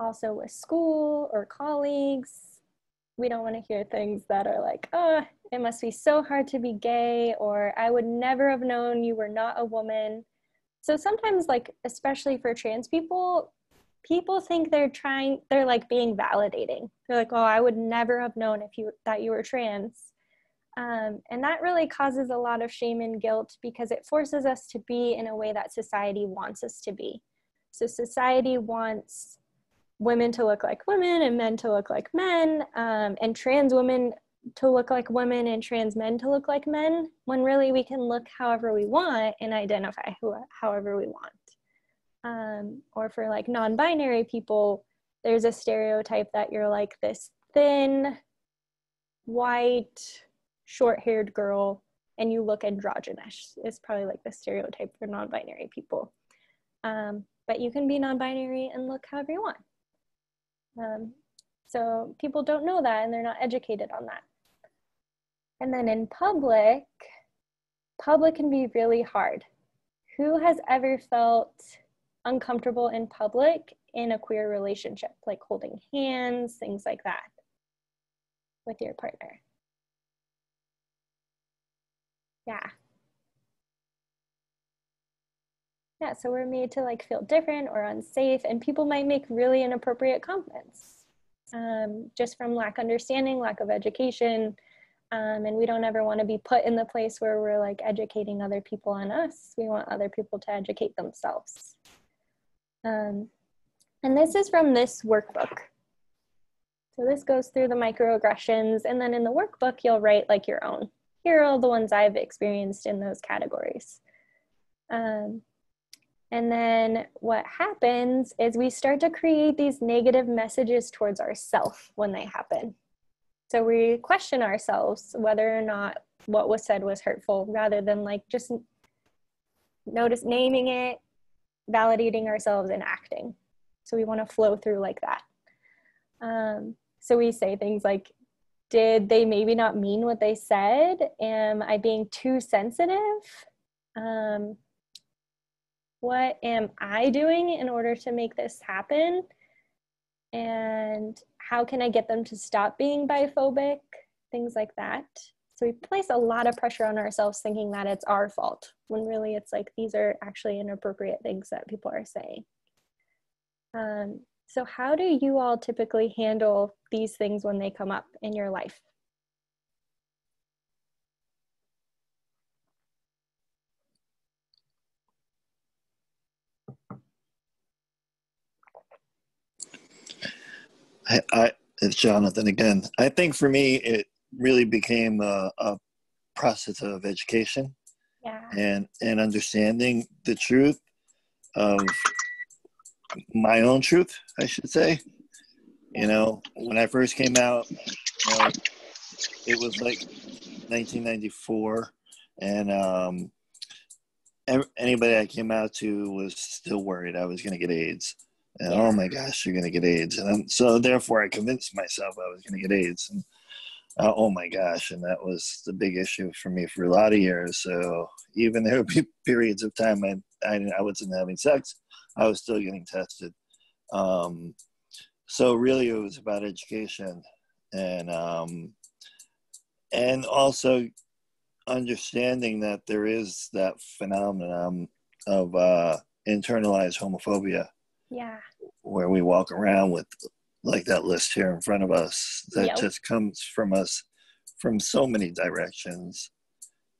also with school or colleagues, we don't want to hear things that are like, oh, it must be so hard to be gay, or I would never have known you were not a woman. So sometimes, like, especially for trans people think they're like being validating. They're like, oh, I would never have known that you were trans. And that really causes a lot of shame and guilt because it forces us to be in a way that society wants us to be. So society wants women to look like women and men to look like men, and trans women to look like women and trans men to look like men, when really we can look however we want and identify however we want. Or for like non-binary people, there's a stereotype that you're like this thin, white, short-haired girl and you look androgynous. It's probably like the stereotype for non-binary people. But you can be non-binary and look however you want. So people don't know that and they're not educated on that. And then in public can be really hard. Who has ever felt uncomfortable in public in a queer relationship, like holding hands, things like that with your partner? Yeah. Yeah, so we're made to like feel different or unsafe, and people might make really inappropriate comments just from lack of understanding, lack of education, and we don't ever want to be put in the place where we're like educating other people on us. We want other people to educate themselves. And this is from this workbook. So this goes through the microaggressions, and then in the workbook, you'll write like your own. Here are all the ones I've experienced in those categories. And then what happens is we start to create these negative messages towards ourselves when they happen. So we question ourselves whether or not what was said was hurtful, rather than like just naming it, validating ourselves, and acting. So we want to flow through like that. So we say things like, did they maybe not mean what they said? Am I being too sensitive? What am I doing in order to make this happen? And how can I get them to stop being biphobic? Things like that. So we place a lot of pressure on ourselves thinking that it's our fault, when really it's like these are actually inappropriate things that people are saying. So how do you all typically handle these things when they come up in your life? It's Jonathan again. I think for me, it really became a process of education. Yeah. And understanding the truth of my own truth, I should say. You know, when I first came out, you know, it was like 1994, and anybody I came out to was still worried I was going to get AIDS. And oh my gosh, you're going to get AIDS. And so therefore I convinced myself I was going to get AIDS. And oh my gosh, and that was the big issue for me for a lot of years. So even there would be periods of time I wasn't having sex, I was still getting tested. So really it was about education and also understanding that there is that phenomenon of internalized homophobia. Yeah. Where we walk around with like that list here in front of us that just comes from us from so many directions,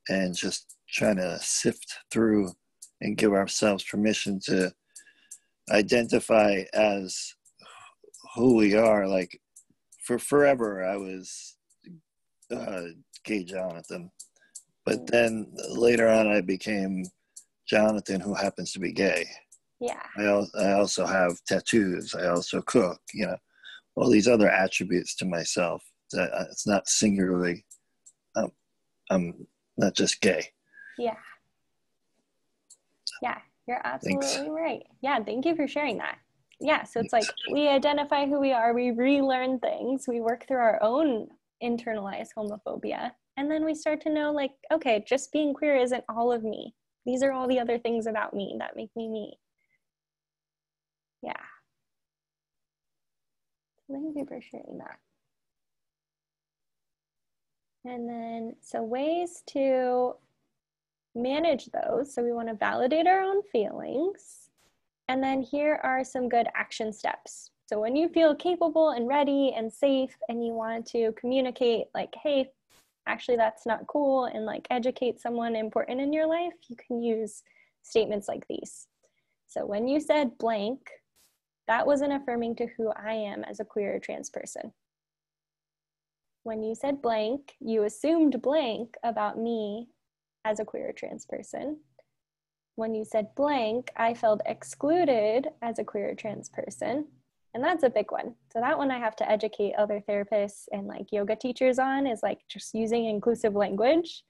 and just trying to sift through and give ourselves permission to identify as who we are. Like for forever I was gay Jonathan, but then later on I became Jonathan who happens to be gay. Yeah. I also have tattoos. I also cook, you know, all these other attributes to myself. That it's not singularly, I'm not just gay. Yeah. Yeah, you're absolutely right. Yeah, thank you for sharing that. Yeah, so it's like we identify who we are, we relearn things, we work through our own internalized homophobia, and then we start to know like, okay, just being queer isn't all of me. These are all the other things about me that make me me. Yeah. Thank you for sharing that. And then, so ways to manage those. So we want to validate our own feelings. And then here are some good action steps. So when you feel capable and ready and safe and you want to communicate like, hey, actually that's not cool, and like educate someone important in your life, you can use statements like these. So when you said blank, that wasn't affirming to who I am as a queer or trans person. When you said blank, you assumed blank about me as a queer or trans person. When you said blank, I felt excluded as a queer or trans person. And that's a big one. So that one I have to educate other therapists and like yoga teachers on, is like just using inclusive language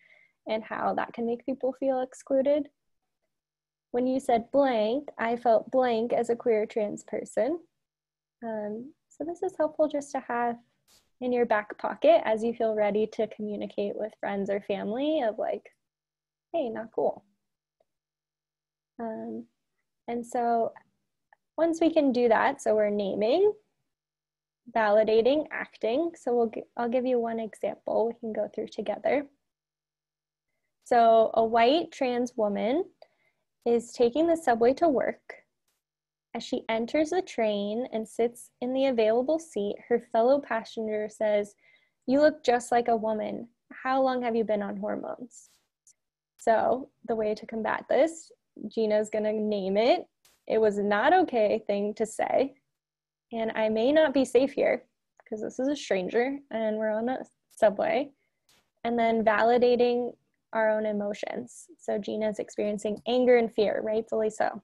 and how that can make people feel excluded. When you said blank, I felt blank as a queer or trans person. So this is helpful just to have in your back pocket as you feel ready to communicate with friends or family of like, hey, not cool. And so once we can do that, so we're naming, validating, acting. So I'll give you one example we can go through together. So a white trans woman is taking the subway to work. As she enters the train and sits in the available seat, her fellow passenger says, "You look just like a woman. How long have you been on hormones?" So the way to combat this, Gina's gonna name it. It was not okay thing to say. And I may not be safe here because this is a stranger and we're on a subway. And then validating our own emotions. So Gina's experiencing anger and fear, rightfully so.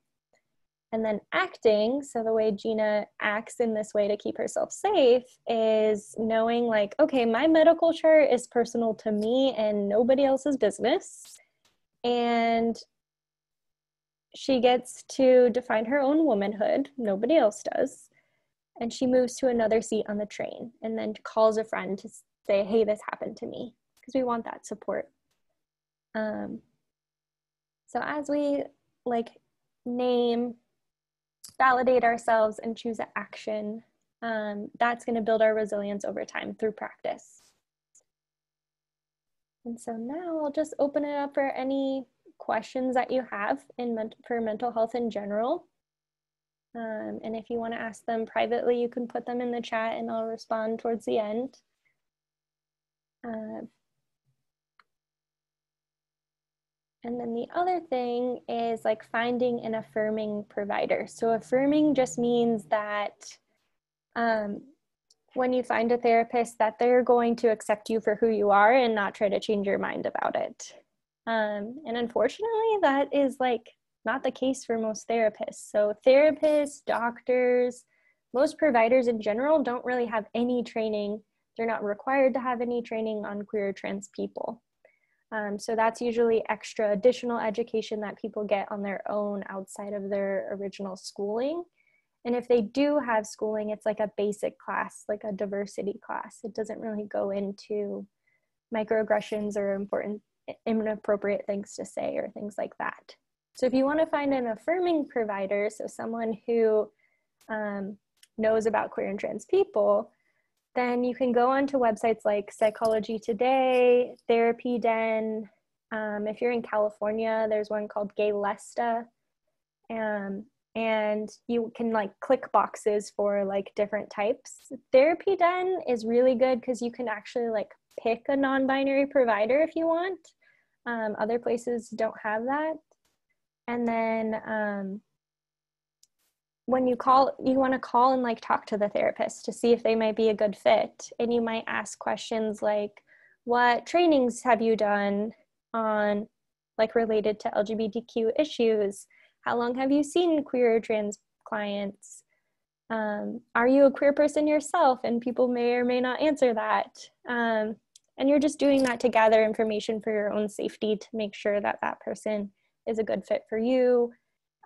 And then acting, so the way Gina acts in this way to keep herself safe is knowing like, okay, my medical chart is personal to me and nobody else's business. And she gets to define her own womanhood, nobody else does. And she moves to another seat on the train and then calls a friend to say, hey, this happened to me, because we want that support. So as we like name, validate ourselves, and choose an action, that's going to build our resilience over time through practice. And so now I'll just open it up for any questions that you have for mental health in general. And if you want to ask them privately, you can put them in the chat and I'll respond towards the end. And then the other thing is like finding an affirming provider. So affirming just means that when you find a therapist, that they're going to accept you for who you are and not try to change your mind about it. And unfortunately, that is like not the case for most therapists. So therapists, doctors, most providers in general don't really have any training. They're not required to have any training on queer or trans people. So that's usually extra additional education that people get on their own outside of their original schooling. And if they do have schooling, it's like a basic class, like a diversity class. It doesn't really go into microaggressions or inappropriate things to say or things like that. So if you want to find an affirming provider, so someone who knows about queer and trans people, then you can go onto websites like Psychology Today, Therapy Den. If you're in California, there's one called Gay Lesta. And you can like click boxes for like different types. Therapy Den is really good because you can actually like pick a non-binary provider if you want. Other places don't have that. And then when you call, you want to call and like talk to the therapist to see if they might be a good fit. And you might ask questions like, what trainings have you done on like related to LGBTQ issues? How long have you seen queer or trans clients? Are you a queer person yourself? And people may or may not answer that. And you're just doing that to gather information for your own safety to make sure that that person is a good fit for you.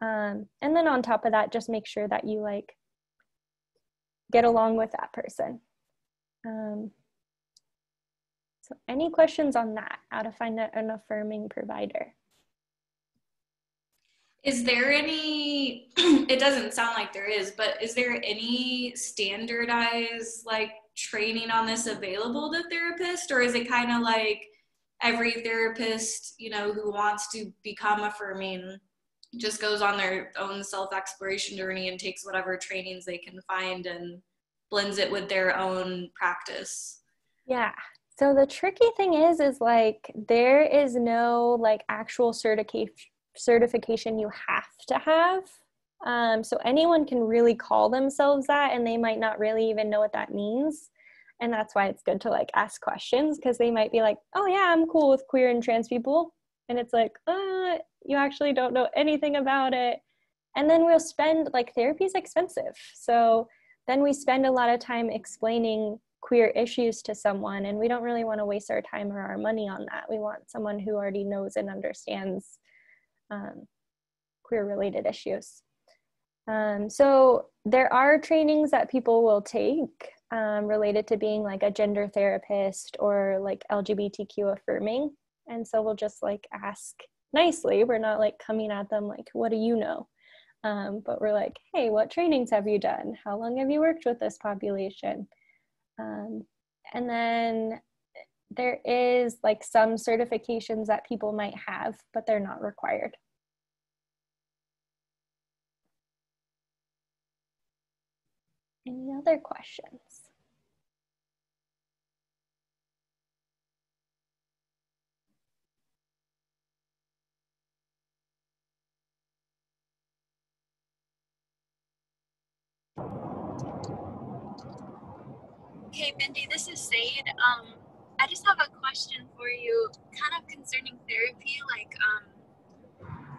And then on top of that, just make sure that you like get along with that person. So any questions on that, how to find an affirming provider? Is there any, it doesn't sound like there is, but is there any standardized like training on this available to therapists? Or is it kind of like every therapist, you know, who wants to become affirming just goes on their own self-exploration journey and takes whatever trainings they can find and blends it with their own practice? Yeah, So the tricky thing is like, there is no like actual certification you have to have. So anyone can really call themselves that, and they might not really even know what that means. And that's why it's good to like ask questions, because they might be like, oh yeah, I'm cool with queer and trans people. And it's like, you actually don't know anything about it. And then we'll spend, like, therapy is expensive. So then we spend a lot of time explaining queer issues to someone, and we don't really want to waste our time or our money on that. We want someone who already knows and understands queer related issues. So there are trainings that people will take related to being like a gender therapist or like LGBTQ affirming. And so we'll just like ask nicely. We're not like coming at them like, what do you know? But we're like, hey, what trainings have you done? How long have you worked with this population? And then there is like some certifications that people might have, but they're not required. Any other questions? Hey Mindy, this is Said. I just have a question for you, kind of concerning therapy. Like,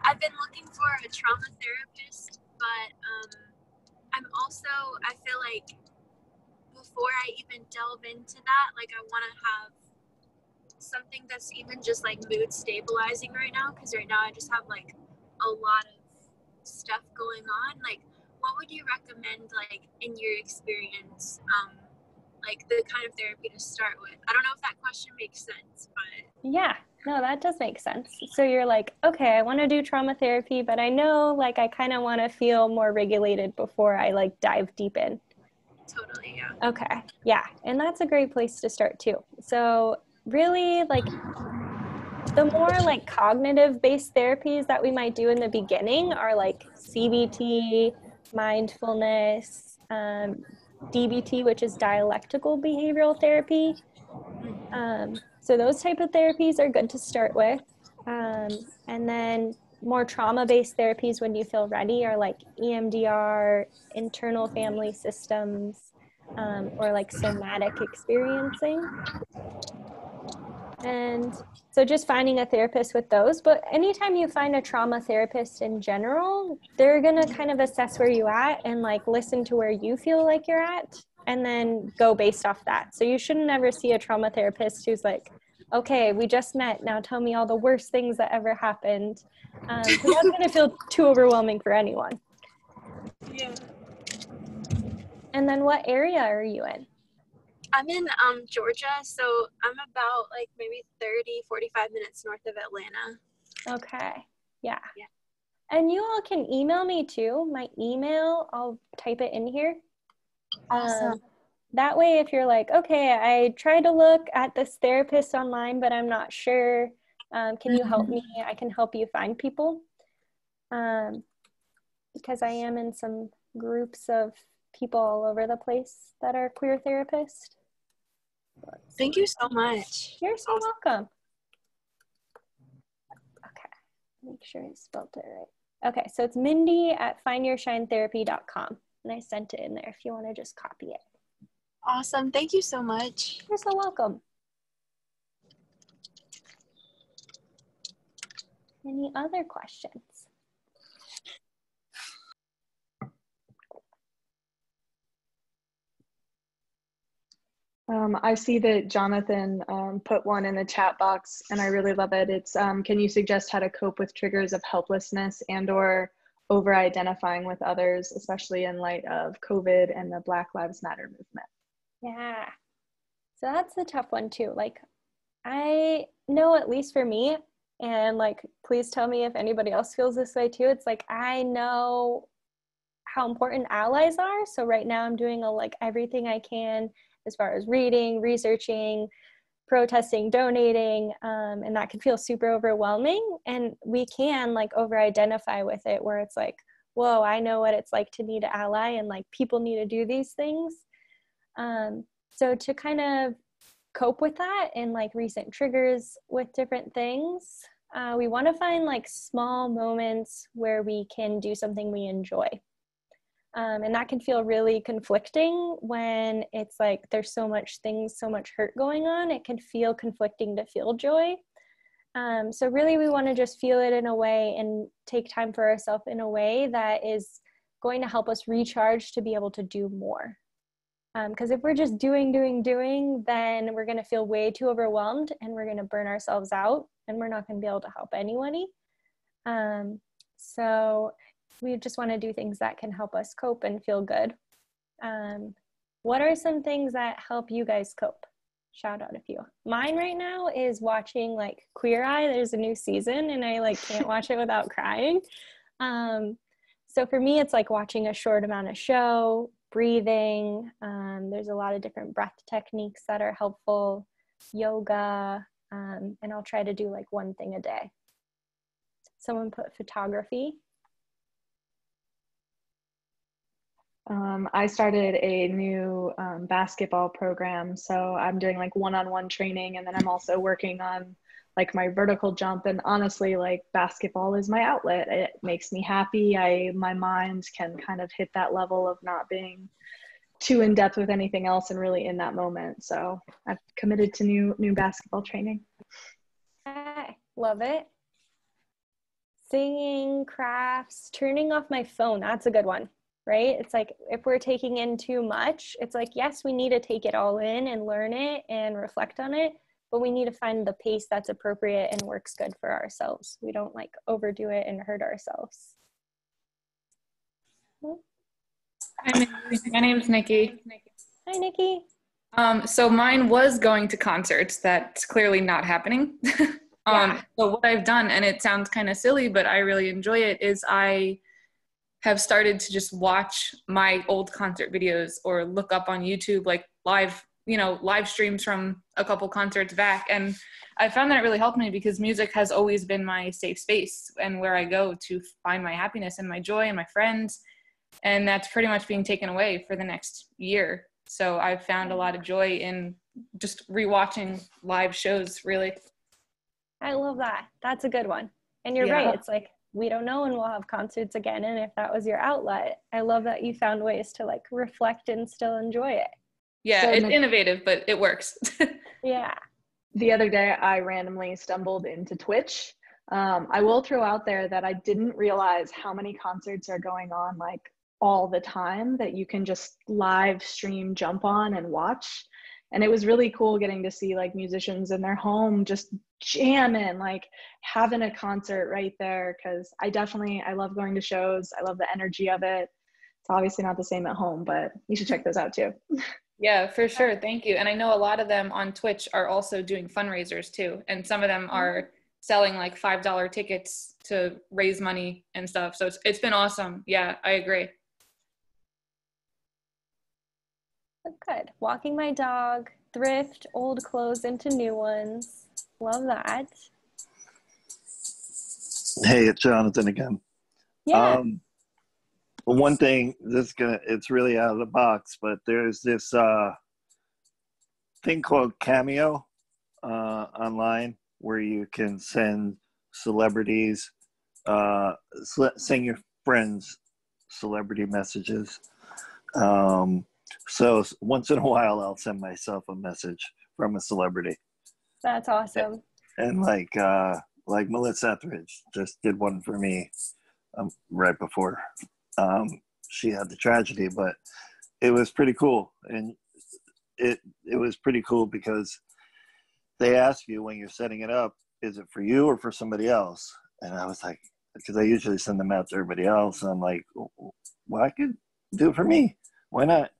I've been looking for a trauma therapist, but I feel like before I even delve into that, like I want to have something that's even just like mood stabilizing right now, because right now I just have like a lot of stuff going on. Like, what would you recommend, like in your experience, like the kind of therapy to start with? I don't know if that question makes sense, but yeah, no, that does make sense. So you're like, okay, I want to do trauma therapy, but I know like I kind of want to feel more regulated before I like dive deep in. Totally, yeah. Okay, yeah, and that's a great place to start too. So really, like, the more like cognitive based therapies that we might do in the beginning are like CBT, mindfulness, DBT, which is dialectical behavioral therapy. So those type of therapies are good to start with. And then more trauma-based therapies, when you feel ready, are like EMDR, internal family systems, or like somatic experiencing. And so just finding a therapist with those. But anytime you find a trauma therapist in general, they're going to kind of assess where you're at and like listen to where you feel like you're at, and then go based off that. So you shouldn't ever see a trauma therapist who's like, okay, we just met, now tell me all the worst things that ever happened. So that's going to feel too overwhelming for anyone. Yeah. And then what area are you in? I'm in Georgia, so I'm about like maybe 45 minutes north of Atlanta. Okay. Yeah. And you all can email me too. My email, I'll type it in here. Awesome. That way, if you're like, okay, I tried to look at this therapist online, but I'm not sure, can you help me? I can help you find people. Because I am in some groups of people all over the place that are queer therapists. Thank you so much. You're so welcome. Okay, make sure I spelled it right. Okay, so it's Mindy@findyourshinetherapy.com, and I sent it in there if you want to just copy it. Awesome. Thank you so much. You're so welcome. Any other questions? I see that Jonathan put one in the chat box, and I really love it. It's, can you suggest how to cope with triggers of helplessness and or over-identifying with others, especially in light of COVID and the Black Lives Matter movement? Yeah, so that's a tough one too. Like, I know, at least for me, and like, please tell me if anybody else feels this way too. It's like, I know how important allies are. So right now I'm doing like everything I can as far as reading, researching, protesting, donating, and that can feel super overwhelming. And we can like over-identify with it, where it's like, whoa, I know what it's like to need an ally, and like people need to do these things. So to kind of cope with that and like recent triggers with different things, we want to find like small moments where we can do something we enjoy. And that can feel really conflicting when it's like there's so much hurt going on. It can feel conflicting to feel joy. So really we want to just feel it in a way and take time for ourselves in a way that is going to help us recharge to be able to do more. Because if we're just doing, then we're going to feel way too overwhelmed and we're going to burn ourselves out and we're not going to be able to help anybody. So we just want to do things that can help us cope and feel good. What are some things that help you guys cope? Shout out a few. Mine right now is watching like Queer Eye. There's a new season and I like can't watch it without crying. So for me, it's like watching a short amount of show, breathing. There's a lot of different breath techniques that are helpful, yoga, and I'll try to do like one thing a day. Someone put photography. I started a new basketball program, so I'm doing like one-on-one training, and then I'm also working on like my vertical jump. And honestly, like basketball is my outlet. It makes me happy. My mind can kind of hit that level of not being too in depth with anything else and really in that moment. So I've committed to new basketball training. I love it. Singing, crafts, turning off my phone. That's a good one, right? It's like if we're taking in too much, it's like, yes, we need to take it all in and learn it and reflect on it, but we need to find the pace that's appropriate and works good for ourselves. We don't like overdo it and hurt ourselves. Hi, my name's Nikki. Hi, Nikki. So mine was going to concerts. That's clearly not happening. So what I've done, and it sounds kind of silly, but I really enjoy it, is I have started to just watch my old concert videos or look up on YouTube, like live streams from a couple concerts back. And I found that it really helped me because music has always been my safe space and where I go to find my happiness and my joy and my friends. And that's pretty much being taken away for the next year. So I've found a lot of joy in just rewatching live shows, really. I love that. That's a good one. And you're right. It's like, we don't know when we'll have concerts again. And if that was your outlet, I love that you found ways to like reflect and still enjoy it. Yeah, so it's innovative, but it works. Yeah. The other day, I randomly stumbled into Twitch. I will throw out there that I didn't realize how many concerts are going on like all the time that you can just live stream, jump on and watch. And it was really cool getting to see like musicians in their home just jamming, like having a concert right there. Cause I love going to shows. I love the energy of it. It's obviously not the same at home, but you should check those out too. Yeah, for sure. Thank you. And I know a lot of them on Twitch are also doing fundraisers too. And some of them are selling like $5 tickets to raise money and stuff. So it's been awesome. Yeah, I agree. Good. Walking my dog, thrift old clothes into new ones. Love that. Hey, it's Jonathan again. Yeah. One thing, it's really out of the box, but there's this thing called Cameo online where you can send celebrities, send your friends celebrity messages. So once in a while, I'll send myself a message from a celebrity. That's awesome. And like Melissa Etheridge just did one for me right before she had the tragedy, but it was pretty cool. And it was pretty cool because they ask you when you're setting it up, is it for you or for somebody else? And I was like, because I usually send them out to everybody else. And I'm like, well, I could do it for me. Why not?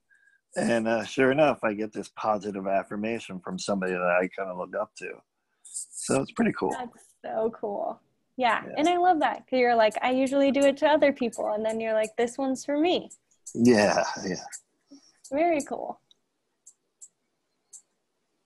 And sure enough, I get this positive affirmation from somebody that I kind of look up to. So it's pretty cool. That's so cool. Yeah. And I love that. Because you're like, I usually do it to other people. And then you're like, this one's for me. Yeah. Very cool.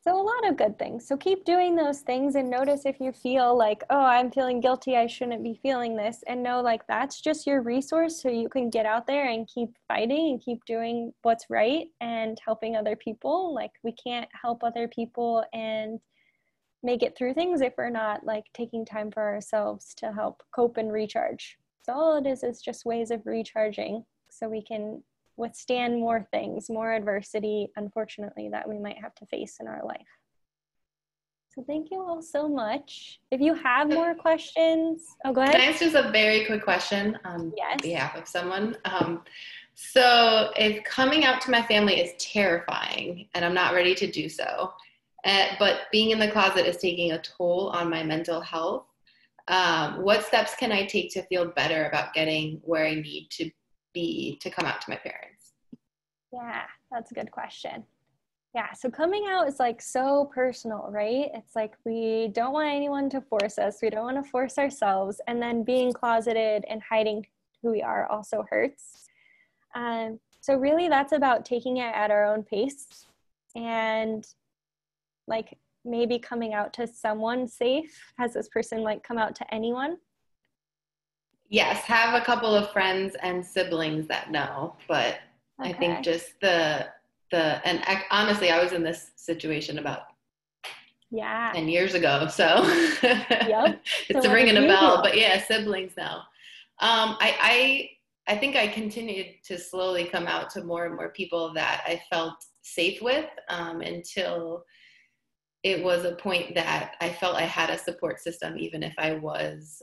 So a lot of good things. So keep doing those things and notice if you feel like, oh, I'm feeling guilty, I shouldn't be feeling this. And know like that's just your resource so you can get out there and keep fighting and keep doing what's right and helping other people. Like we can't help other people and make it through things if we're not like taking time for ourselves to help cope and recharge. So all it is just ways of recharging so we can withstand more things, more adversity, unfortunately, that we might have to face in our life. So thank you all so much. If you have more questions, oh, go ahead. Can I ask just a very quick question on behalf of someone? So if coming out to my family is terrifying and I'm not ready to do so, but being in the closet is taking a toll on my mental health, what steps can I take to feel better about getting where I need to be to come out to my parents? Yeah, that's a good question. Yeah, so coming out is like so personal, right? It's like we don't want anyone to force us. We don't want to force ourselves. And then being closeted and hiding who we are also hurts. So really that's about taking it at our own pace and like maybe coming out to someone safe. Has this person like come out to anyone? Yes, have a couple of friends and siblings that know, but okay. I think just honestly, I was in this situation about 10 years ago, so it's so ringing a bell, but yeah, siblings know. I think I continued to slowly come out to more and more people that I felt safe with until it was a point that I felt I had a support system, even if I was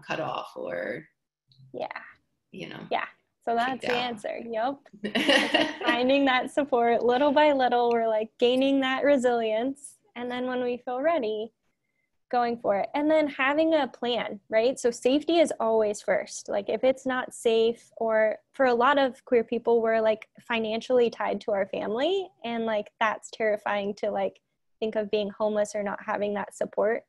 cut off or, So that's the answer. Yep. It's like finding that support little by little. We're like gaining that resilience. And then when we feel ready, going for it. And then having a plan, right? So safety is always first. Like if it's not safe, or for a lot of queer people, we're like financially tied to our family. And like that's terrifying to like think of being homeless or not having that support.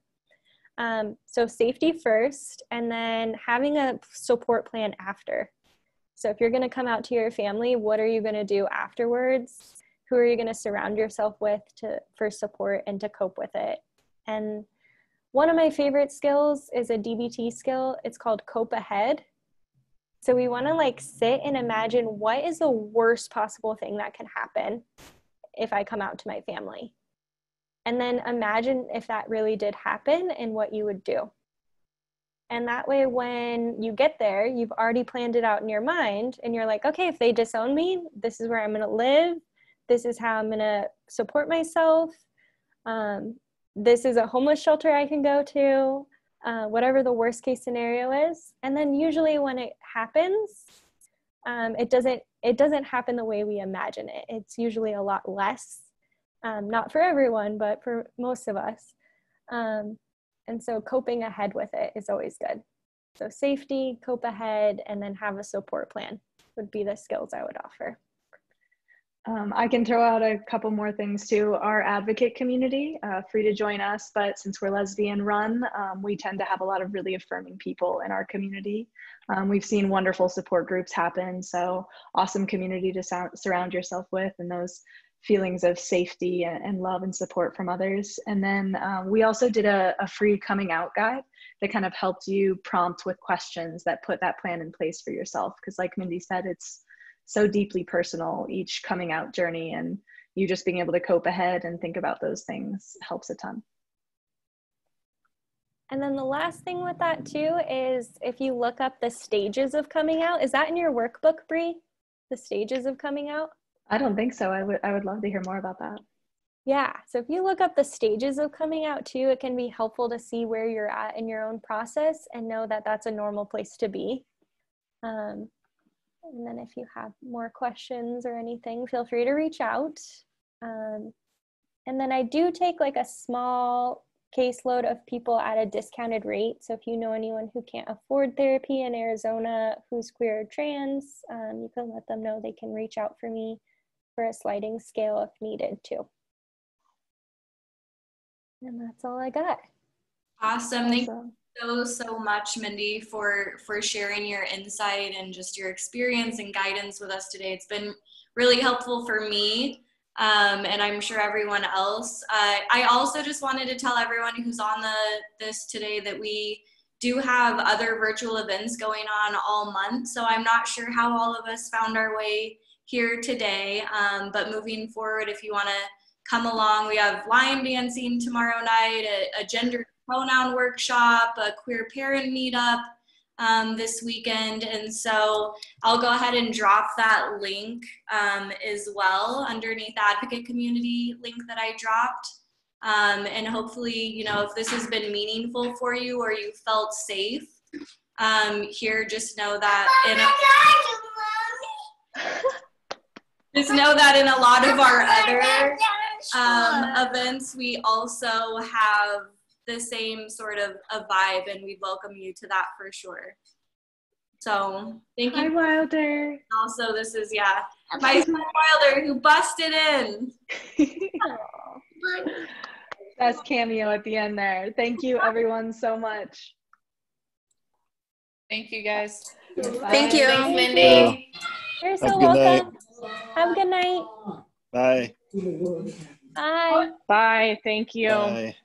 So safety first, and then having a support plan after. So if you're going to come out to your family, what are you going to do afterwards? Who are you going to surround yourself with for support and to cope with it? And one of my favorite skills is a DBT skill. It's called cope ahead. So we want to like sit and imagine what is the worst possible thing that can happen if I come out to my family. And then imagine if that really did happen and what you would do. And that way, when you get there, you've already planned it out in your mind and you're like, okay, if they disown me, this is where I'm going to live. This is how I'm going to support myself. This is a homeless shelter I can go to, whatever the worst case scenario is. And then usually when it happens, it doesn't happen the way we imagine it. It's usually a lot less, not for everyone, but for most of us. And so coping ahead with it is always good. So safety, cope ahead, and then have a support plan would be the skills I would offer. I can throw out a couple more things too. Our advocate community, free to join us, but since we're lesbian run, we tend to have a lot of really affirming people in our community. We've seen wonderful support groups happen, so awesome community to surround yourself with, and those feelings of safety and love and support from others. And then we also did a free coming out guide that kind of helped you prompt with questions that put that plan in place for yourself. Because like Mindy said, it's so deeply personal, each coming out journey, and you just being able to cope ahead and think about those things helps a ton. And then the last thing with that too is if you look up the stages of coming out, is that in your workbook, Bree? The stages of coming out? I don't think so. I would love to hear more about that. Yeah, so if you look up the stages of coming out too, it can be helpful to see where you're at in your own process and know that that's a normal place to be. And then if you have more questions or anything, feel free to reach out. And then I do take like a small caseload of people at a discounted rate. So if you know anyone who can't afford therapy in Arizona who's queer or trans, you can let them know they can reach out for me for a sliding scale if needed too. And that's all I got. Awesome. Thank you so much, Mindy, for sharing your insight and just your experience and guidance with us today. It's been really helpful for me and I'm sure everyone else. I also just wanted to tell everyone who's on this today that we do have other virtual events going on all month. So I'm not sure how all of us found our way here today, but moving forward, if you want to come along, we have line dancing tomorrow night, a gender pronoun workshop, a queer parent meetup this weekend. And so I'll go ahead and drop that link as well underneath the advocate community link that I dropped. And hopefully, you know, if this has been meaningful for you or you felt safe here, just know that just know that in a lot of our other events, we also have the same sort of a vibe, and we welcome you to that for sure. So thank you. Hi, Wilder. Also, this is, my son Wilder who busted in. Best cameo at the end there. Thank you, everyone, so much. Thank you, guys. Bye. Thank you. Thanks, Mindy. You're so welcome. Have a good night. Bye. Bye. Bye. Thank you. Bye.